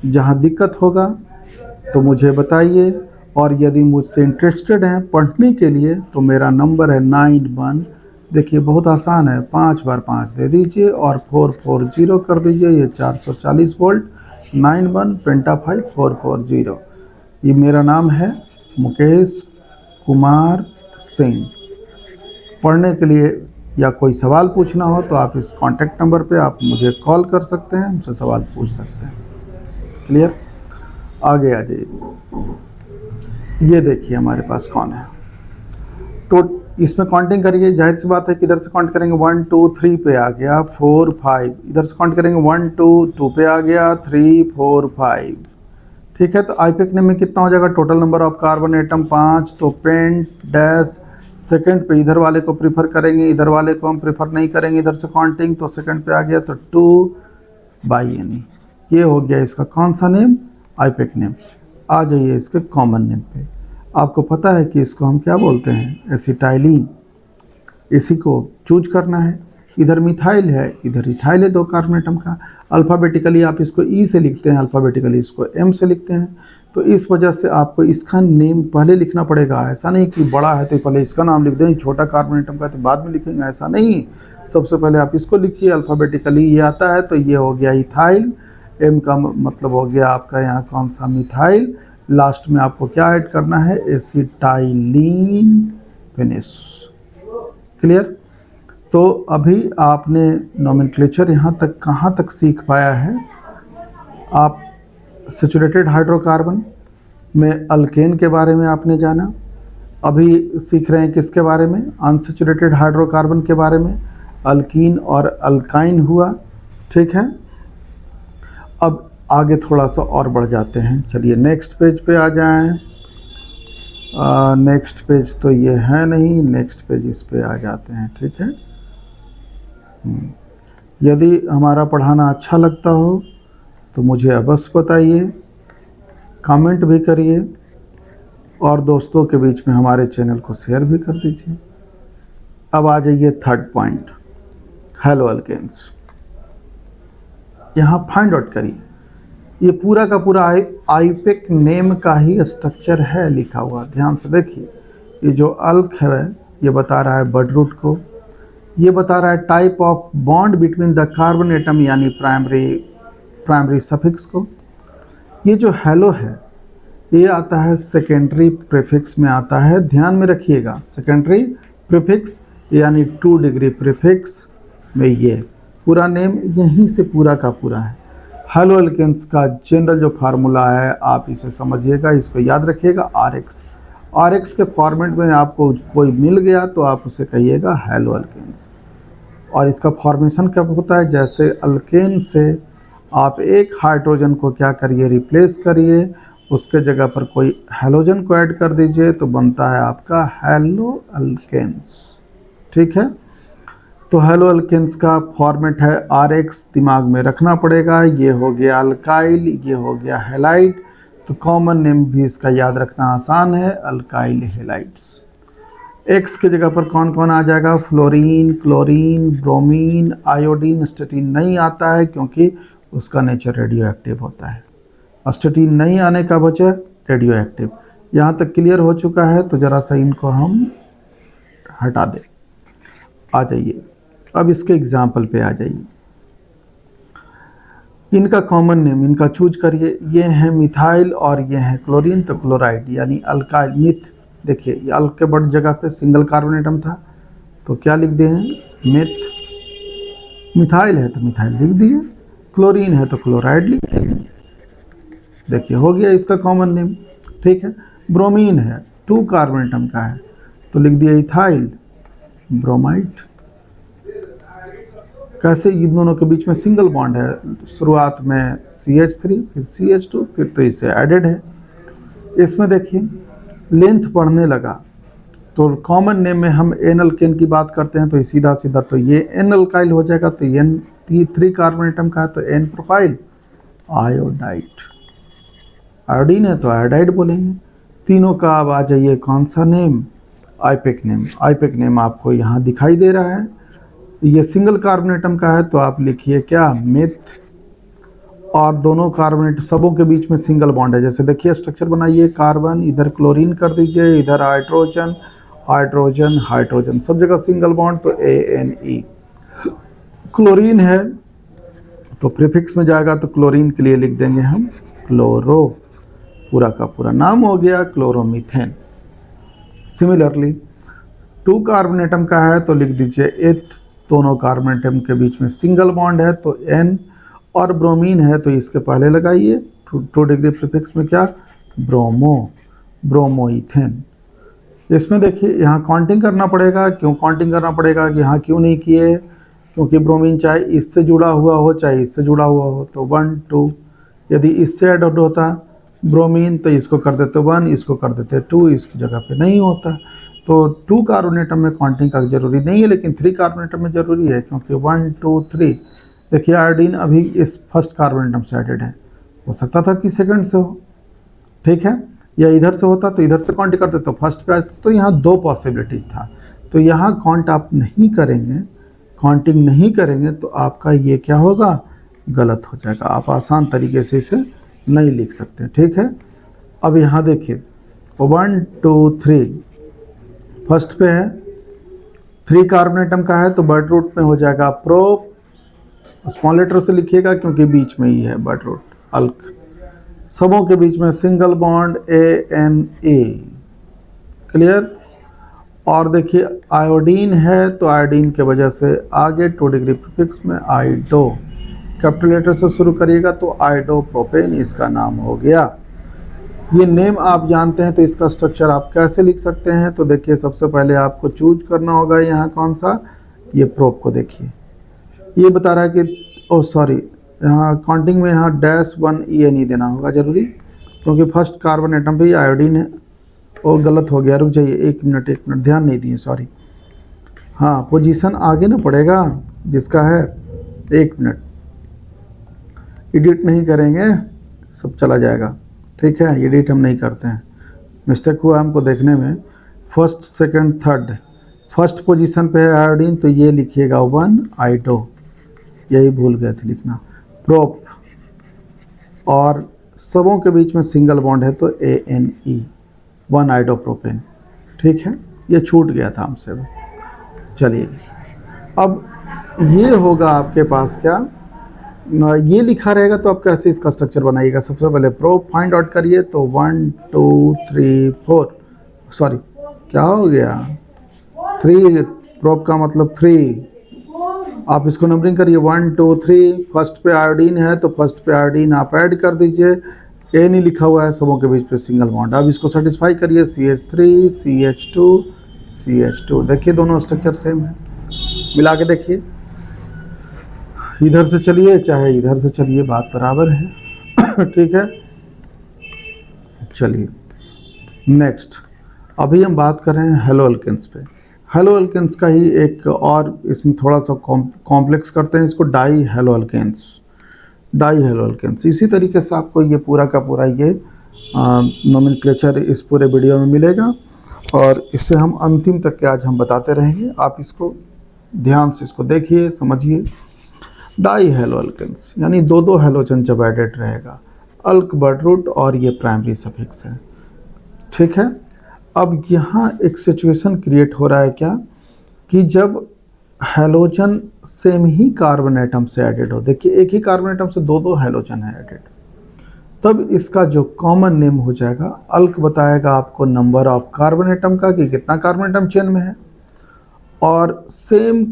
S1: जहाँ दिक्कत होगा तो मुझे बताइए। और यदि मुझसे इंटरेस्टेड हैं पढ़ने के लिए तो मेरा नंबर है 91, देखिए बहुत आसान है, 5 बार 5 दे दीजिए और 440 कर दीजिए, ये 440 वोल्ट, 91 पेंटा 5 440। ये मेरा नाम है मुकेश कुमार सिंह। पढ़ने के लिए या कोई सवाल पूछना हो तो आप इस कॉन्टैक्ट नंबर पे आप मुझे कॉल कर सकते हैं, मुझसे सवाल पूछ सकते हैं। क्लियर? आगे आ जाइए। ये देखिए हमारे पास कौन है, तो इसमें काउंटिंग करिए, जाहिर सी बात है कि इधर से काउंट करेंगे 1 2 3 पे आ गया 4 5, इधर से काउंट करेंगे 1 2 2 पे आ गया 3 4 5। ठीक है, तो आईपेक नेम में कितना हो जाएगा, total number of carbon atom 5, तो पेंट डैश सेकंड पे इधर वाले को प्रीफर करेंगे, इधर वाले को हम प्रीफर नहीं करेंगे, इधर से काउंटिंग, तो सेकंड पे आ गया तो 2/Ne। ये हो गया इसका कौन सा नेम, आईपेक नेम। आ जाइए इसके कॉमन नेम पे। आपको पता है कि इसको हम क्या बोलते हैं, एसिटाइलिन। इसी को चूज करना है। इधर मिथाइल है, इधर इथाइल है, 2 कार्बन एटम का। अल्फ़ाबेटिकली आप इसको E से लिखते हैं, अल्फ़ाबेटिकली इसको M से लिखते हैं, तो इस वजह से आपको इसका नेम पहले लिखना पड़ेगा। ऐसा नहीं कि बड़ा है तो पहले इसका नाम लिख दें, छोटा कार्बन एटम का तो बाद में लिखेंगे, ऐसा नहीं। सबसे पहले आप इसको लिखिए अल्फ़ाबेटिकली, ये आता है तो ये हो गया इथाइल, M का मतलब हो गया आपका यहाँ कौन सा, मिथाइल। लास्ट में आपको क्या ऐड करना है, एसिटाइलिन, फिनिश। क्लियर? तो अभी आपने नोमेनक्लेचर यहाँ तक कहाँ तक सीख पाया है। आप सैचुरेटेड हाइड्रोकार्बन में अल्केन के बारे में आपने जाना, अभी सीख रहे हैं किसके बारे में, अनसैचुरेटेड हाइड्रोकार्बन के बारे में, अल्कीन और अल्काइन हुआ। ठीक है, अब आगे थोड़ा सा और बढ़ जाते हैं। चलिए नेक्स्ट पेज पे आ जाएं। नेक्स्ट पेज तो ये है नहीं, नेक्स्ट पेज इस पे आ जाते हैं। ठीक है, यदि हमारा पढ़ाना अच्छा लगता हो तो मुझे अवश्य बताइए, कमेंट भी करिए और दोस्तों के बीच में हमारे चैनल को शेयर भी कर दीजिए। अब आ जाइए थर्ड पॉइंट, हेलो अल्केन्स। यहाँ फाइंड आउट करिए, ये पूरा का पूरा आईपेक नेम का ही स्ट्रक्चर है लिखा हुआ, ध्यान से देखिए। ये जो अल्क है ये बता रहा है बर्ड रूट को, ये बता रहा है type of bond between the carbon atom यानी प्राइमरी सफिक्स को। ये जो हेलो है ये आता है सेकेंडरी प्रीफिक्स में आता है, ध्यान में रखिएगा, सेकेंडरी प्रीफिक्स यानी 2 डिग्री प्रीफिक्स में ये पूरा नेम यहीं से पूरा का पूरा है। हेलो अल्केन्स का जनरल जो फार्मूला है आप इसे समझिएगा, इसको याद रखिएगा, RX के फॉर्मेट में आपको कोई मिल गया तो आप उसे कहिएगा हेलो अल्केन्स। और इसका फॉर्मेशन कब होता है, जैसे अल्केन से आप एक हाइड्रोजन को क्या करिए, रिप्लेस करिए, उसके जगह पर कोई हेलोजन को ऐड कर दीजिए तो बनता है आपका हेलो अल्केन्स। ठीक है, तो हेलो अल्केन्स का फॉर्मेट है RX, दिमाग में रखना पड़ेगा। ये हो गया अल्काइल, ये हो गया हेलाइड, तो कॉमन नेम भी इसका याद रखना आसान है, अल्काइल हेलाइड्स। एक्स की जगह पर कौन कौन आ जाएगा? Fluorine, chlorine, bromine, iodine. Statin नहीं आता है क्योंकि उसका नेचर रेडियो एक्टिव होता है। स्टेटिन नहीं आने का वजह रेडियो एक्टिव। यहाँ तक क्लियर हो चुका है, तो ज़रा सा इनको हम हटा दें। आ जाइए अब इसके एग्जाम्पल पे आ जाइए। इनका कॉमन नेम इनका चूज करिए। ये है मिथाइल और ये है क्लोरीन, तो क्लोराइड यानी अल्काइल। मिथ देखिए, ये अल्क के बड़ जगह पे सिंगल कार्बन एटम था, तो क्या लिख दिए हैं? मिथ। मिथाइल है तो मिथाइल लिख दिए, क्लोरीन है तो क्लोराइड लिख दिए। देखिए हो गया इसका कॉमन नेम। ठीक है, ब्रोमीन है 2 कार्बन एटम का है, तो लिख दिया इथाइल ब्रोमाइड। कैसे? इन दोनों के बीच में सिंगल बॉन्ड है, शुरुआत में CH3 फिर CH2 फिर तो इससे एडेड है। इसमें देखिए लेंथ बढ़ने लगा, तो कॉमन नेम में हम एन अल्केन की बात करते हैं, तो सीधा सीधा तो ये एन अल्काइल हो जाएगा, तो एन 3 कार्बन एटम का है तो एन प्रोफाइल आयोडाइड। आयोडीन है तो आयोडाइड बोलेंगे। तीनों का अब आ जाइए कौन सा name? IUPAC name. IUPAC name आपको यहाँ दिखाई दे रहा है। ये सिंगल कार्बन एटम का है तो आप लिखिए क्या? मिथ। और दोनों कार्बन सबों के बीच में सिंगल बॉन्ड है। जैसे देखिए स्ट्रक्चर बनाइए, कार्बन, इधर क्लोरीन कर दीजिए, इधर हाइड्रोजन, हाइड्रोजन, हाइड्रोजन, सब जगह सिंगल बॉन्ड, तो ANE। क्लोरीन है तो प्रीफिक्स में जाएगा, तो क्लोरीन के लिए लिख देंगे हम क्लोरो। पूरा का पूरा नाम हो गया क्लोरोमीथेन। सिमिलरली 2 कार्बन एटम का है तो लिख दीजिए एथ। दोनों कार्बन एटम के बीच में सिंगल बॉन्ड है तो N। और ब्रोमीन है तो इसके पहले लगाइए 2 डिग्री प्रीफिक्स में क्या? Bromo, bromoethane. इसमें देखिए यहाँ काउंटिंग करना पड़ेगा। क्यों काउंटिंग करना पड़ेगा कि यहाँ क्यों नहीं किए? क्योंकि ब्रोमीन चाहे इससे जुड़ा हुआ हो चाहे इससे जुड़ा हुआ हो, तो 1 2। यदि इससे ऐड होता ब्रोमीन तो इसको कर देते 1, इसको कर देते 2, इसकी जगह पे नहीं होता। तो 2 कार्बन एटम में काउंटिंग का जरूरी नहीं है, लेकिन 3 कार्बन एटम में जरूरी है, क्योंकि 1 2 3। देखिए आयोडीन अभी इस फर्स्ट कार्बन एटम से एडेड है, हो सकता था कि सेकंड से हो, ठीक है, या इधर से होता तो इधर से काउंट करते तो फर्स्ट पे आते। तो यहाँ 2 पॉसिबिलिटीज था, तो यहाँ काउंट आप नहीं करेंगे, काउंटिंग नहीं करेंगे तो आपका ये क्या होगा? गलत हो जाएगा। आप आसान तरीके से इसे नहीं लिख सकते, ठीक है। अब यहाँ देखिए 1 2 3 फर्स्ट पे है, 3 कार्बन एटम का है तो बर्ड रूट में हो जाएगा प्रो। स्मॉल लेटर से लिखिएगा क्योंकि बीच में ही है बर्ड रूट। अल्क, सबों के बीच में सिंगल बॉन्ड ANA। क्लियर। और देखिए आयोडीन है तो आयोडीन के वजह से आगे 2 डिग्री प्रीफिक्स में आइडो। कैपिटल लेटर से शुरू करिएगा तो आइडो प्रोपेन इसका नाम हो गया। ये नेम आप जानते हैं तो इसका स्ट्रक्चर आप कैसे लिख सकते हैं? तो देखिए सबसे पहले आपको चूज करना होगा यहाँ कौन सा? ये प्रोप को देखिए, ये बता रहा है कि यहाँ काउंटिंग में यहाँ -1 ENE देना होगा जरूरी, क्योंकि फर्स्ट कार्बन एटम पे आयोडीन है। वो गलत हो गया, रुक जाइए 1 मिनट ध्यान नहीं दिए, सॉरी। हाँ पोजीशन आगे ना पड़ेगा जिसका है, 1 मिनट, एडिट नहीं करेंगे सब चला जाएगा, ठीक है। एडिट हम नहीं करते हैं, मिस्टेक हुआ हमको देखने में। First second third, first position पे है आयोडीन तो ये लिखिएगा 1 आइडो, यही भूल गए थे लिखना। प्रोप, और सबों के बीच में सिंगल बॉन्ड है तो ANE 1 आइडोप्रोपेन, ठीक है। ये छूट गया था हमसे। चलिए अब ये होगा आपके पास क्या, ये लिखा रहेगा तो आप कैसे इसका स्ट्रक्चर बनाइएगा? सबसे पहले प्रोप फाइंड आउट करिए तो 1 2 3 4, सॉरी क्या हो गया 3, प्रोप का मतलब 3। आप इसको नंबरिंग करिए 1 2 3। फर्स्ट पे आयोडीन है तो फर्स्ट पे आयोडीन आप ऐड कर दीजिए, ए नहीं लिखा हुआ है, सबों के बीच पे सिंगल बॉन्ड। अब इसको सेटिस्फाई करिए CH3 CH2 CH2। देखिए दोनों स्ट्रक्चर सेम है, मिला के देखिए। इधर से चलिए चाहे इधर से चलिए, बात बराबर है ठीक है। चलिए नेक्स्ट, अभी हम बात कर रहे हैं हेलो अल्केन्स पे। हेलो अल्केन्स का ही एक और इसमें थोड़ा सा कॉम्प्लेक्स करते हैं इसको, di halo alkanes. Di halo alkanes इसी तरीके से आपको ये पूरा का पूरा ये नोमेनक्लेचर इस पूरे वीडियो में मिलेगा और इससे हम अंतिम तक के आज हम बताते रहेंगे। आप इसको ध्यान से इसको देखिए, समझिए। डाई हेलो अल्केन्स यानी दो दो हेलोजन जब एडेड रहेगा, अल्क वर्ड रूट और ये प्राइमरी सफिक्स है, ठीक है। अब यहाँ एक सिचुएशन क्रिएट हो रहा है क्या कि जब हेलोजन सेम ही कार्बन एटम से एडेड हो, देखिए एक ही कार्बन एटम से दो दो हेलोजन है एडेड, तब इसका जो कॉमन नेम हो जाएगा, अल्क बताएगा आपको नंबर ऑफ कार्बन एटम का कि कितना कार्बन एटम चेन में है, और सेम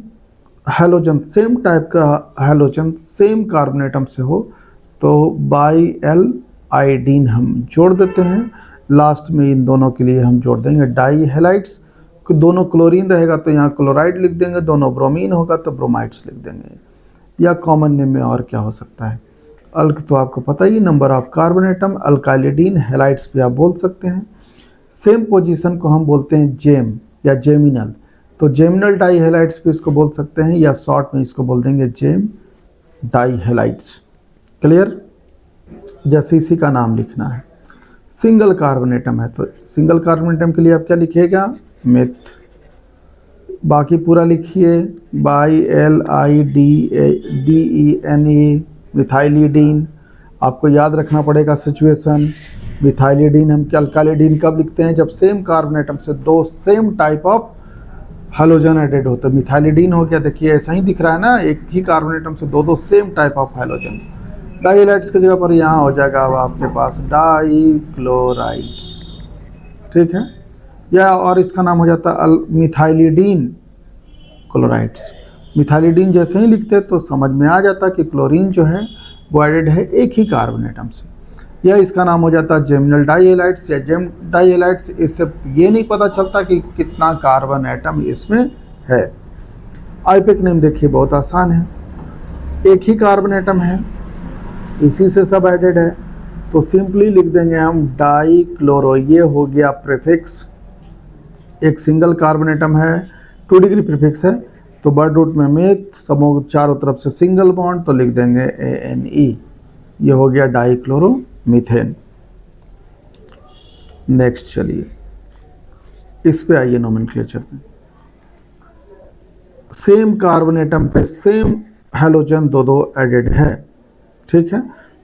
S1: हेलोजन सेम टाइप का हेलोजन सेम कार्बन एटम से हो तो बाई एल आयोडीन हम जोड़ देते हैं। लास्ट में इन दोनों के लिए हम जोड़ देंगे डाई हेलाइड्स। दोनों क्लोरीन रहेगा तो यहाँ क्लोराइड लिख देंगे, दोनों ब्रोमीन होगा तो ब्रोमाइड्स लिख देंगे। या कॉमन नेम में और क्या हो सकता है, अल्क तो आपको पता ही, number of carbon atom, alkylidene, halides भी आप बोल सकते हैं। सेम पोजीशन को हम बोलते हैं जेम या जेमिनल, तो जेमिनल डाई हेलाइड्स भी इसको बोल सकते हैं, या शॉर्ट में इसको बोल देंगे जेम डाई हेलाइड्स। क्लियर? जैसे इसी का नाम लिखना है। सिंगल कार्बन एटम है तो सिंगल कार्बन एटम के लिए आप क्या लिखिएगा, मिथ। बाकी पूरा लिखिए, Y L I D E N A, methylidene. आपको याद रखना पड़ेगा सिचुएशन। मिथाइलिडीन हम क्या, अल्काइलिडीन कब लिखते हैं, जब सेम कार्बन एटम से दो same type of halogen added होता है। मिथाइलिडीन हो गया, देखिए ऐसा ही दिख रहा है ना, एक ही कार्बन एटम से दो दो same type of halogen. Di halides की जगह पर यहाँ हो जाएगा अब आपके पास डाई क्लोराइड्स, ठीक है। या और इसका नाम हो जाता है मिथाइलिडीन क्लोराइड्स। मिथाइलिडीन जैसे ही लिखते तो समझ में आ जाता कि क्लोरीन जो है वो एडेड है एक ही कार्बन एटम से। या इसका नाम हो जाता है जेमिनल डाई हेलाइड्स या जेम डाई हेलाइड्स। इससे ये नहीं पता चलता कि कितना कार्बन एटम इसमें है। आईपेक नेम देखिए बहुत आसान है, एक ही कार्बन एटम है, इसी से सब एडेड है, तो सिंपली लिख देंगे हम डाई क्लोरो। ये हो गया प्रीफिक्स, एक सिंगल कार्बन एटम है, 2 डिग्री प्रीफिक्स है, तो वर्ड रूट में मेथ, समूह चारों तरफ से सिंगल बॉन्ड, तो लिख देंगे ANE। ये हो गया डाई क्लोरो मीथेन। नेक्स्ट चलिए इस पे आइए नोमेनक्लेचर में। सेम कार्बन एटम पे सेम हेलोजन दो दो एडेड है, ठीक है।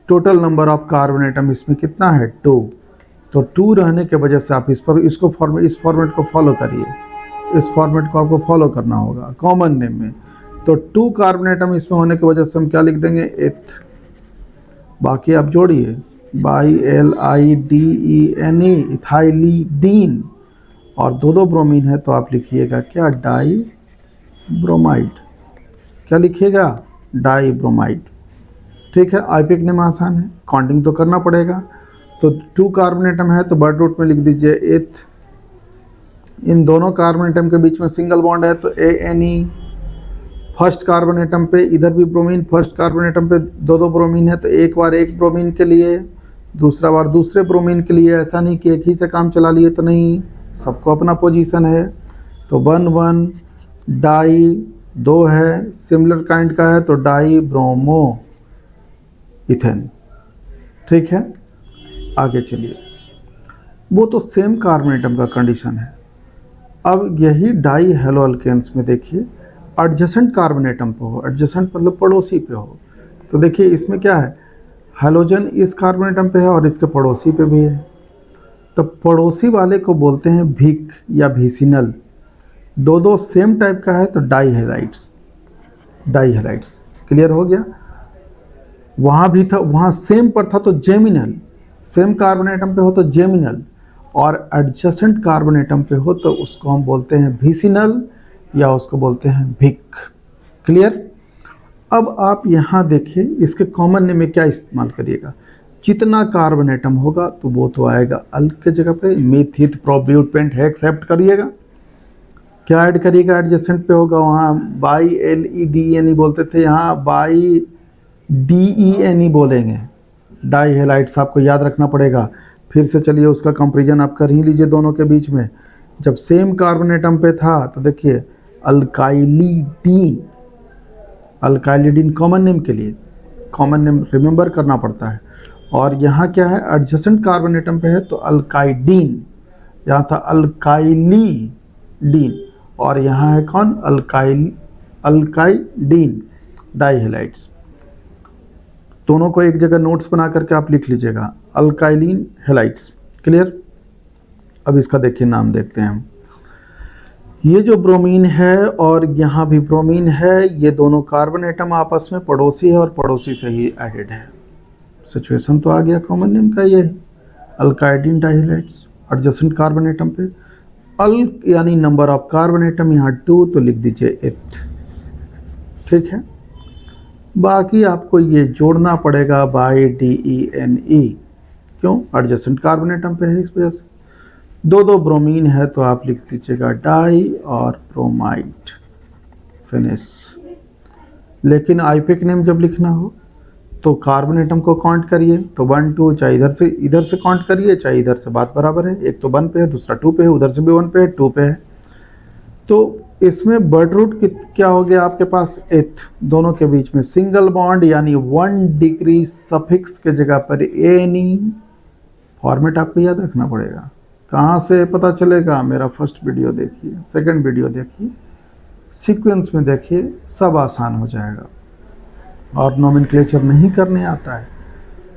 S1: Total number of carbon atom इसमें कितना है, 2। तो 2 रहने के वजह से आप इस फॉर्मेट को फॉलो करिए, इस फॉर्मेट को आपको फॉलो करना होगा कॉमन नेम में। तो 2 कार्बन एटम इसमें होने की वजह से हम क्या लिख देंगे, एथ। बाकी आप जोड़िए, by L I D E N A, ethylidene, और दो दो ब्रोमीन है तो आप लिखिएगा क्या, डाई ब्रोमाइड। क्या लिखिएगा, डाई ब्रोमाइड, ठीक है। आईपेक नेम आसान है, काउंटिंग तो करना पड़ेगा। तो 2 कार्बन एटम है तो वर्ड रूट में लिख दीजिए एथ। इन दोनों कार्बन एटम के बीच में सिंगल बॉन्ड है तो ANE। फर्स्ट कार्बन एटम पे इधर भी ब्रोमीन, फर्स्ट कार्बन एटम पे दो दो ब्रोमीन है तो एक बार एक ब्रोमीन के लिए, दूसरा बार दूसरे ब्रोमीन के लिए। ऐसा नहीं कि एक ही से काम चला लिए, तो नहीं, सबको अपना पोजीशन है। तो 1 1 डाई 2 है, सिमिलर काइंड का है तो डाई ब्रोमो इथेन, ठीक है। आगे चलिए, वो तो सेम कार्बन एटम का कंडीशन है। अब यही डाई हेलो अल्केन्स में देखिए एडजेसेंट कार्बन एटम पे हो, एडजेसेंट मतलब पड़ोसी पे हो, तो देखिए इसमें क्या है, हेलोजन इस कार्बन एटम पे है और इसके पड़ोसी पे भी है, तो पड़ोसी वाले को बोलते हैं भिक या भिसिनल। दो दो सेम टाइप का है तो di halides, di halides. Clear हो गया? वहाँ भी था, वहाँ सेम पर था तो जेमिनल, सेम कार्बन एटम पे हो तो जेमिनल, और एडजेसेंट कार्बन एटम पे हो तो उसको हम बोलते हैं भिसिनल या उसको बोलते हैं भिक। क्लियर? अब आप यहाँ देखिए इसके कॉमन नेम में क्या इस्तेमाल करिएगा, जितना कार्बन एटम होगा तो वो तो आएगा अल्क के जगह पे, मिथित प्रोब्यूटेंट हेक्स एक्सेप्ट करिएगा। क्या ऐड करिएगा, एडजेसेंट पे होगा, वहाँ बाई LEDENE बोलते थे, यहाँ बाई DENE बोलेंगे। डाई हेलाइड्स आपको याद रखना पड़ेगा। फिर से चलिए उसका कंपेरिजन आप कर ही लीजिए दोनों के बीच में। जब सेम कार्बन एटम पे था तो देखिए अल्काइलिडीन, अल्काइलिडीन कॉमन नेम के लिए, कॉमन नेम रिमेंबर करना पड़ता है, और यहाँ क्या है, एडजेसेंट कार्बन एटम पे है तो अल्काइडीन, यहाँ था अल्काइलीडीन, और यहाँ है कौन, अल्काइडीन डाइहेलाइड्स। दोनों को एक जगह नोट्स बना करके आप लिख लीजिएगा, अल्काइलिन हेलाइड्स। क्लियर। अब इसका देखिए नाम देखते हैं हम। ये जो ब्रोमीन है और यहाँ भी ब्रोमीन है, ये दोनों कार्बन एटम आपस में पड़ोसी है और पड़ोसी से ही एडेड है। सिचुएशन तो आ गया कॉमन नेम का, ये अल्काइडीन डाइहेलाइड्स एडजेसेंट कार्बन एटम पे। अल यानी नंबर ऑफ कार्बन एटम यहाँ 2, तो लिख दीजिए एथ। ठीक है, बाकी आपको ये जोड़ना पड़ेगा बाई DENE, क्यों, एडजेसेंट कार्बन एटम पे है इस वजह से। दो ब्रोमीन है तो आप लिख दीजिएगा डाई और ब्रोमाइड, फिनिश। लेकिन आईपेक नेम जब लिखना हो तो कार्बन एटम को काउंट करिए, तो 1 2, चाहे इधर से काउंट करिए, चाहे इधर से, बात बराबर है। एक तो 1 पे है, दूसरा 2 पे है, उधर से भी 1 पे है, 2 पे है। तो इसमें बर्ड रूट क्या हो गया आपके पास, एथ। दोनों के बीच में सिंगल बॉन्ड यानी 1 डिग्री सफिक्स के जगह पर एनी। फॉर्मेट आपको याद रखना पड़ेगा। कहाँ से पता चलेगा, मेरा फर्स्ट वीडियो देखिए, सेकंड वीडियो देखिए, सीक्वेंस में देखिए, सब आसान हो जाएगा। और नोमेनक्लेचर नहीं करने आता है,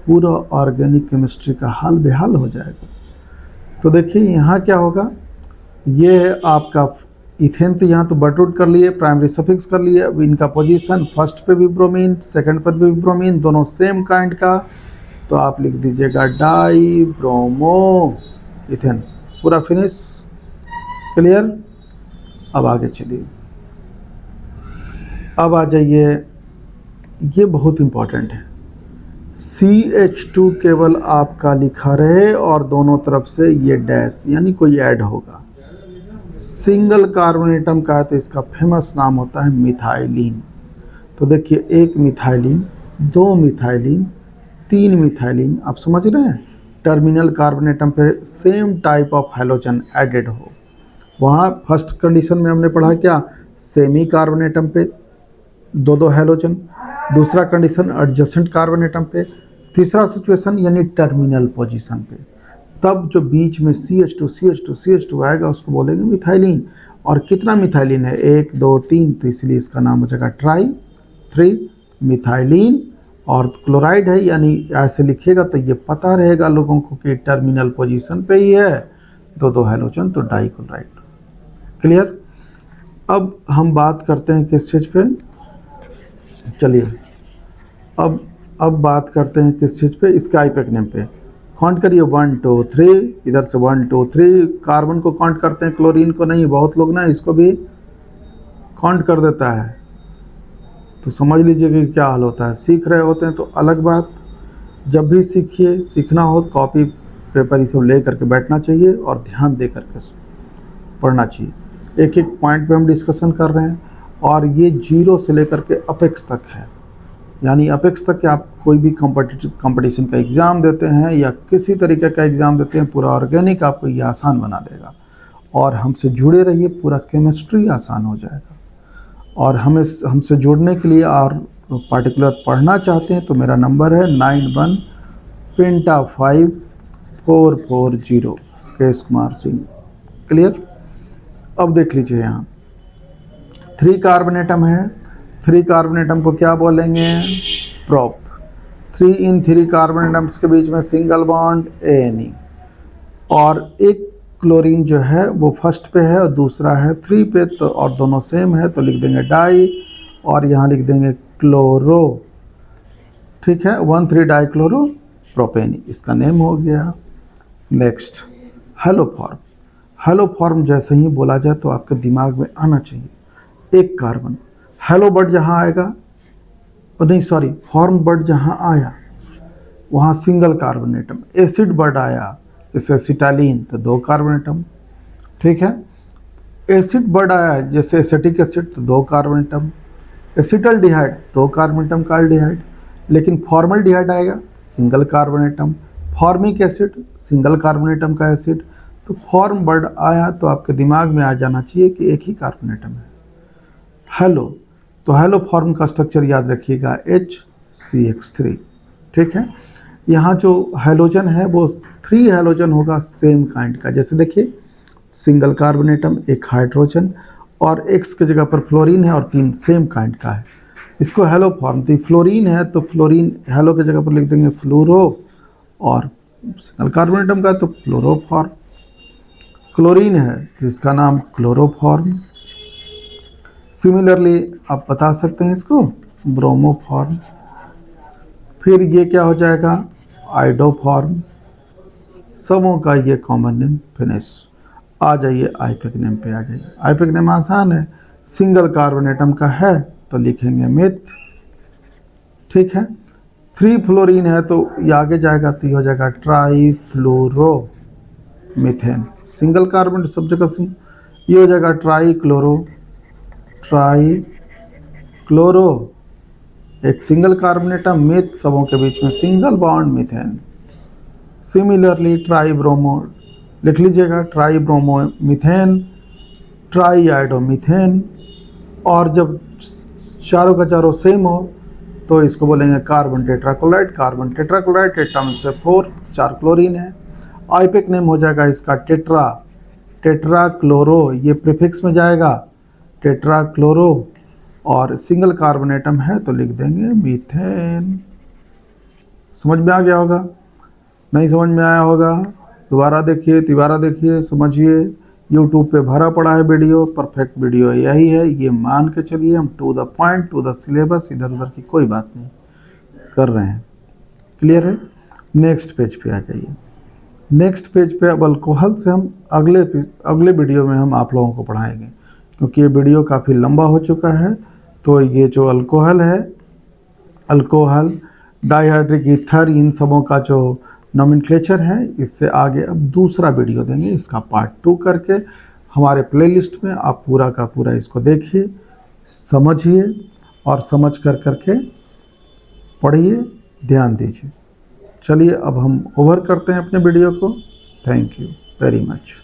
S1: पूरा ऑर्गेनिक केमिस्ट्री का हाल बेहाल हो जाएगा। तो देखिए यहाँ क्या होगा, ये है आपका इथेन, तो यहाँ तो बर्ड कर लिए, प्राइमरी सफिक्स कर लिए। अब इनका पोजीशन, फर्स्ट पे भी ब्रोमीन, सेकंड पर भी ब्रोमीन, दोनों सेम काइंड का, तो आप लिख दीजिएगा डाई ब्रोमो इथेन, पूरा फिनिश। क्लियर। अब आगे चलिए, अब आ जाइए, ये बहुत इंपॉर्टेंट है। CH2 केवल आपका लिखा रहे और दोनों तरफ से ये डैश यानी कोई ऐड होगा। सिंगल कार्बन एटम का है तो इसका फेमस नाम होता है मिथाइलिन। तो देखिए, एक मिथाइलिन, 2 मिथाइलिन, 3 मिथाइलिन, आप समझ रहे हैं। टर्मिनल कार्बन एटम पे same type of halogen added हो। वहाँ फर्स्ट कंडीशन में हमने पढ़ा क्या, सेमी कार्बन एटम पे 2 हैलोजन, दूसरा कंडीशन एडजेसेंट कार्बन एटम पे, तीसरा सिचुएशन यानी टर्मिनल पोजीशन पे। तब जो बीच में CH2 आएगा उसको बोलेंगे मिथाइलिन। और कितना मिथाइलिन है, 1 2 3, तो इसलिए इसका नाम हो जाएगा ट्राई 3 मिथाइलिन। और क्लोराइड है, यानी ऐसे लिखिएगा तो ये पता रहेगा लोगों को कि टर्मिनल पोजीशन पे ही है, 2 हैलोजन, तो डाइक्लोराइड। क्लियर। अब हम बात करते हैं किस चीज़ पे, चलिए अब बात करते हैं किस चीज़ पे, इसके आईपेक नेम पे। काउंट करिए 1 2 3, इधर से 1 2 3, कार्बन को काउंट करते हैं, क्लोरीन को नहीं। बहुत लोग ना इसको भी काउंट कर देता है, तो समझ लीजिए कि क्या हाल होता है। सीख रहे होते हैं तो अलग बात, जब भी सीखिए, सीखना हो तो कॉपी पेपर ये सब ले करके बैठना चाहिए और ध्यान दे करके पढ़ना चाहिए। एक एक पॉइंट पे हम डिस्कशन कर रहे हैं, और ये 0 से लेकर के अपेक्स तक है। यानी अपेक्स तक कि आप कोई भी कंपटीशन का एग्ज़ाम देते हैं या किसी तरीके का एग्ज़ाम देते हैं, पूरा ऑर्गेनिक आपको ये आसान बना देगा। और हमसे जुड़े रहिए, पूरा केमिस्ट्री आसान हो जाएगा। और हमसे जुड़ने के लिए और पार्टिकुलर पढ़ना चाहते हैं तो मेरा नंबर है 91 पेंटा 5 440 केश कुमार सिंह। क्लियर। अब देख लीजिए, यहाँ 3 कार्बन एटम है। 3 कार्बन एटम को क्या बोलेंगे, प्रोप। 3 इन 3 कार्बन एटम्स के बीच में सिंगल बॉन्ड ANE। और एक क्लोरीन जो है वो फर्स्ट पे है और दूसरा है 3 पे, तो और दोनों सेम है तो लिख देंगे डाई, और यहाँ लिख देंगे क्लोरो। ठीक है, 1,3 डाइक्लोरो प्रोपेन, इसका नेम हो गया। Next, haloform. हेलोफॉर्म जैसे ही बोला जाए तो आपके दिमाग में आना चाहिए, एक कार्बन। हेलो बर्ड जहाँ आएगा, नहीं सॉरी, फॉर्म बर्ड जहाँ आया वहाँ single carbon atom. Acid bird आया जैसे एसिटालीन, तो 2 कार्बन एटम। ठीक है, एसिड बर्ड आया जैसे एसिटिक एसिड, तो 2 carbon atom. Acetaldehyde 2 carbon atom का एल्डिहाइड। लेकिन फॉर्मल्डिहाइड आएगा, single carbon atom. Formic acid single carbon atom का एसिड। तो फॉर्म बर्ड आया तो आपके दिमाग में आ जाना चाहिए कि एक ही कार्बन एटम है। हेलो, तो हेलो फॉर्म का स्ट्रक्चर याद रखिएगा HCX3। ठीक है, यहाँ जो हैलोजन है वो 3 हैलोजन होगा सेम काइंड का। जैसे देखिए सिंगल कार्बन एटम, एक हाइड्रोजन और X की जगह पर फ्लोरीन है और 3 सेम काइंड का है, इसको हैलो फॉर्म। तो फ्लोरीन है तो फ्लोरीन हैलो की जगह पर लिख देंगे फ्लोरो, और सिंगल कार्बन एटम का तो फ्लोरोफॉर्म। क्लोरीन है तो इसका नाम क्लोरोफॉर्म। सिमिलरली आप बता सकते हैं इसको ब्रोमोफॉर्म। फिर ये क्या हो जाएगा आइडोफॉर्म। सबों का ये कॉमन नेम फिनिश। आ जाइए आईपीएक नेम पे आ जाइए। आईपीएक नेम आसान है, सिंगल कार्बन एटम का है तो लिखेंगे मिथ, ठीक है। 3 फ्लोरीन है तो ये आगे जाएगा तो ये हो जाएगा ट्राई फ्लोरो मीथेन। सिंगल कार्बन सब जगह से ये हो जाएगा ट्राई क्लोरो, एक सिंगल कार्बन एटम मिथ, सबों के बीच में single bond methane. Similarly try bromo लिख लीजिएगा, try bromo methane, try आइडो methane. और जब चारों का चारों सेम हो तो इसको बोलेंगे carbon tetrachloride. Carbon tetrachloride, tetra में से 4 क्लोरीन है। आईपीएक नेम हो जाएगा इसका टेट्रा क्लोरो, ये प्रीफिक्स में जाएगा टेट्रा क्लोरो, और सिंगल कार्बन एटम है तो लिख देंगे मीथेन। समझ में आ गया होगा? नहीं समझ में आया होगा दोबारा देखिए समझिए। यूट्यूब पे भरा पड़ा है वीडियो, परफेक्ट वीडियो यही है, ये मान के चलिए हम to the point to the syllabus, इधर उधर की कोई बात नहीं कर रहे हैं। क्लियर है? नेक्स्ट पेज पे आ जाइए। नेक्स्ट पेज पे अब अल्कोहल से हम अगले वीडियो में हम आप लोगों को पढ़ाएंगे, क्योंकि ये वीडियो काफ़ी लंबा हो चुका है। तो ये जो अल्कोहल है, अल्कोहल, डाइहाइड्रिक ईथर, इन सबों का जो नोमेनक्लेचर है, इससे आगे अब दूसरा वीडियो देंगे, इसका पार्ट 2 करके हमारे प्लेलिस्ट में आप पूरा का पूरा इसको देखिए, समझिए और समझ करके पढ़िए, ध्यान दीजिए। चलिए अब हम ओवर करते हैं अपने वीडियो को। Thank you very much.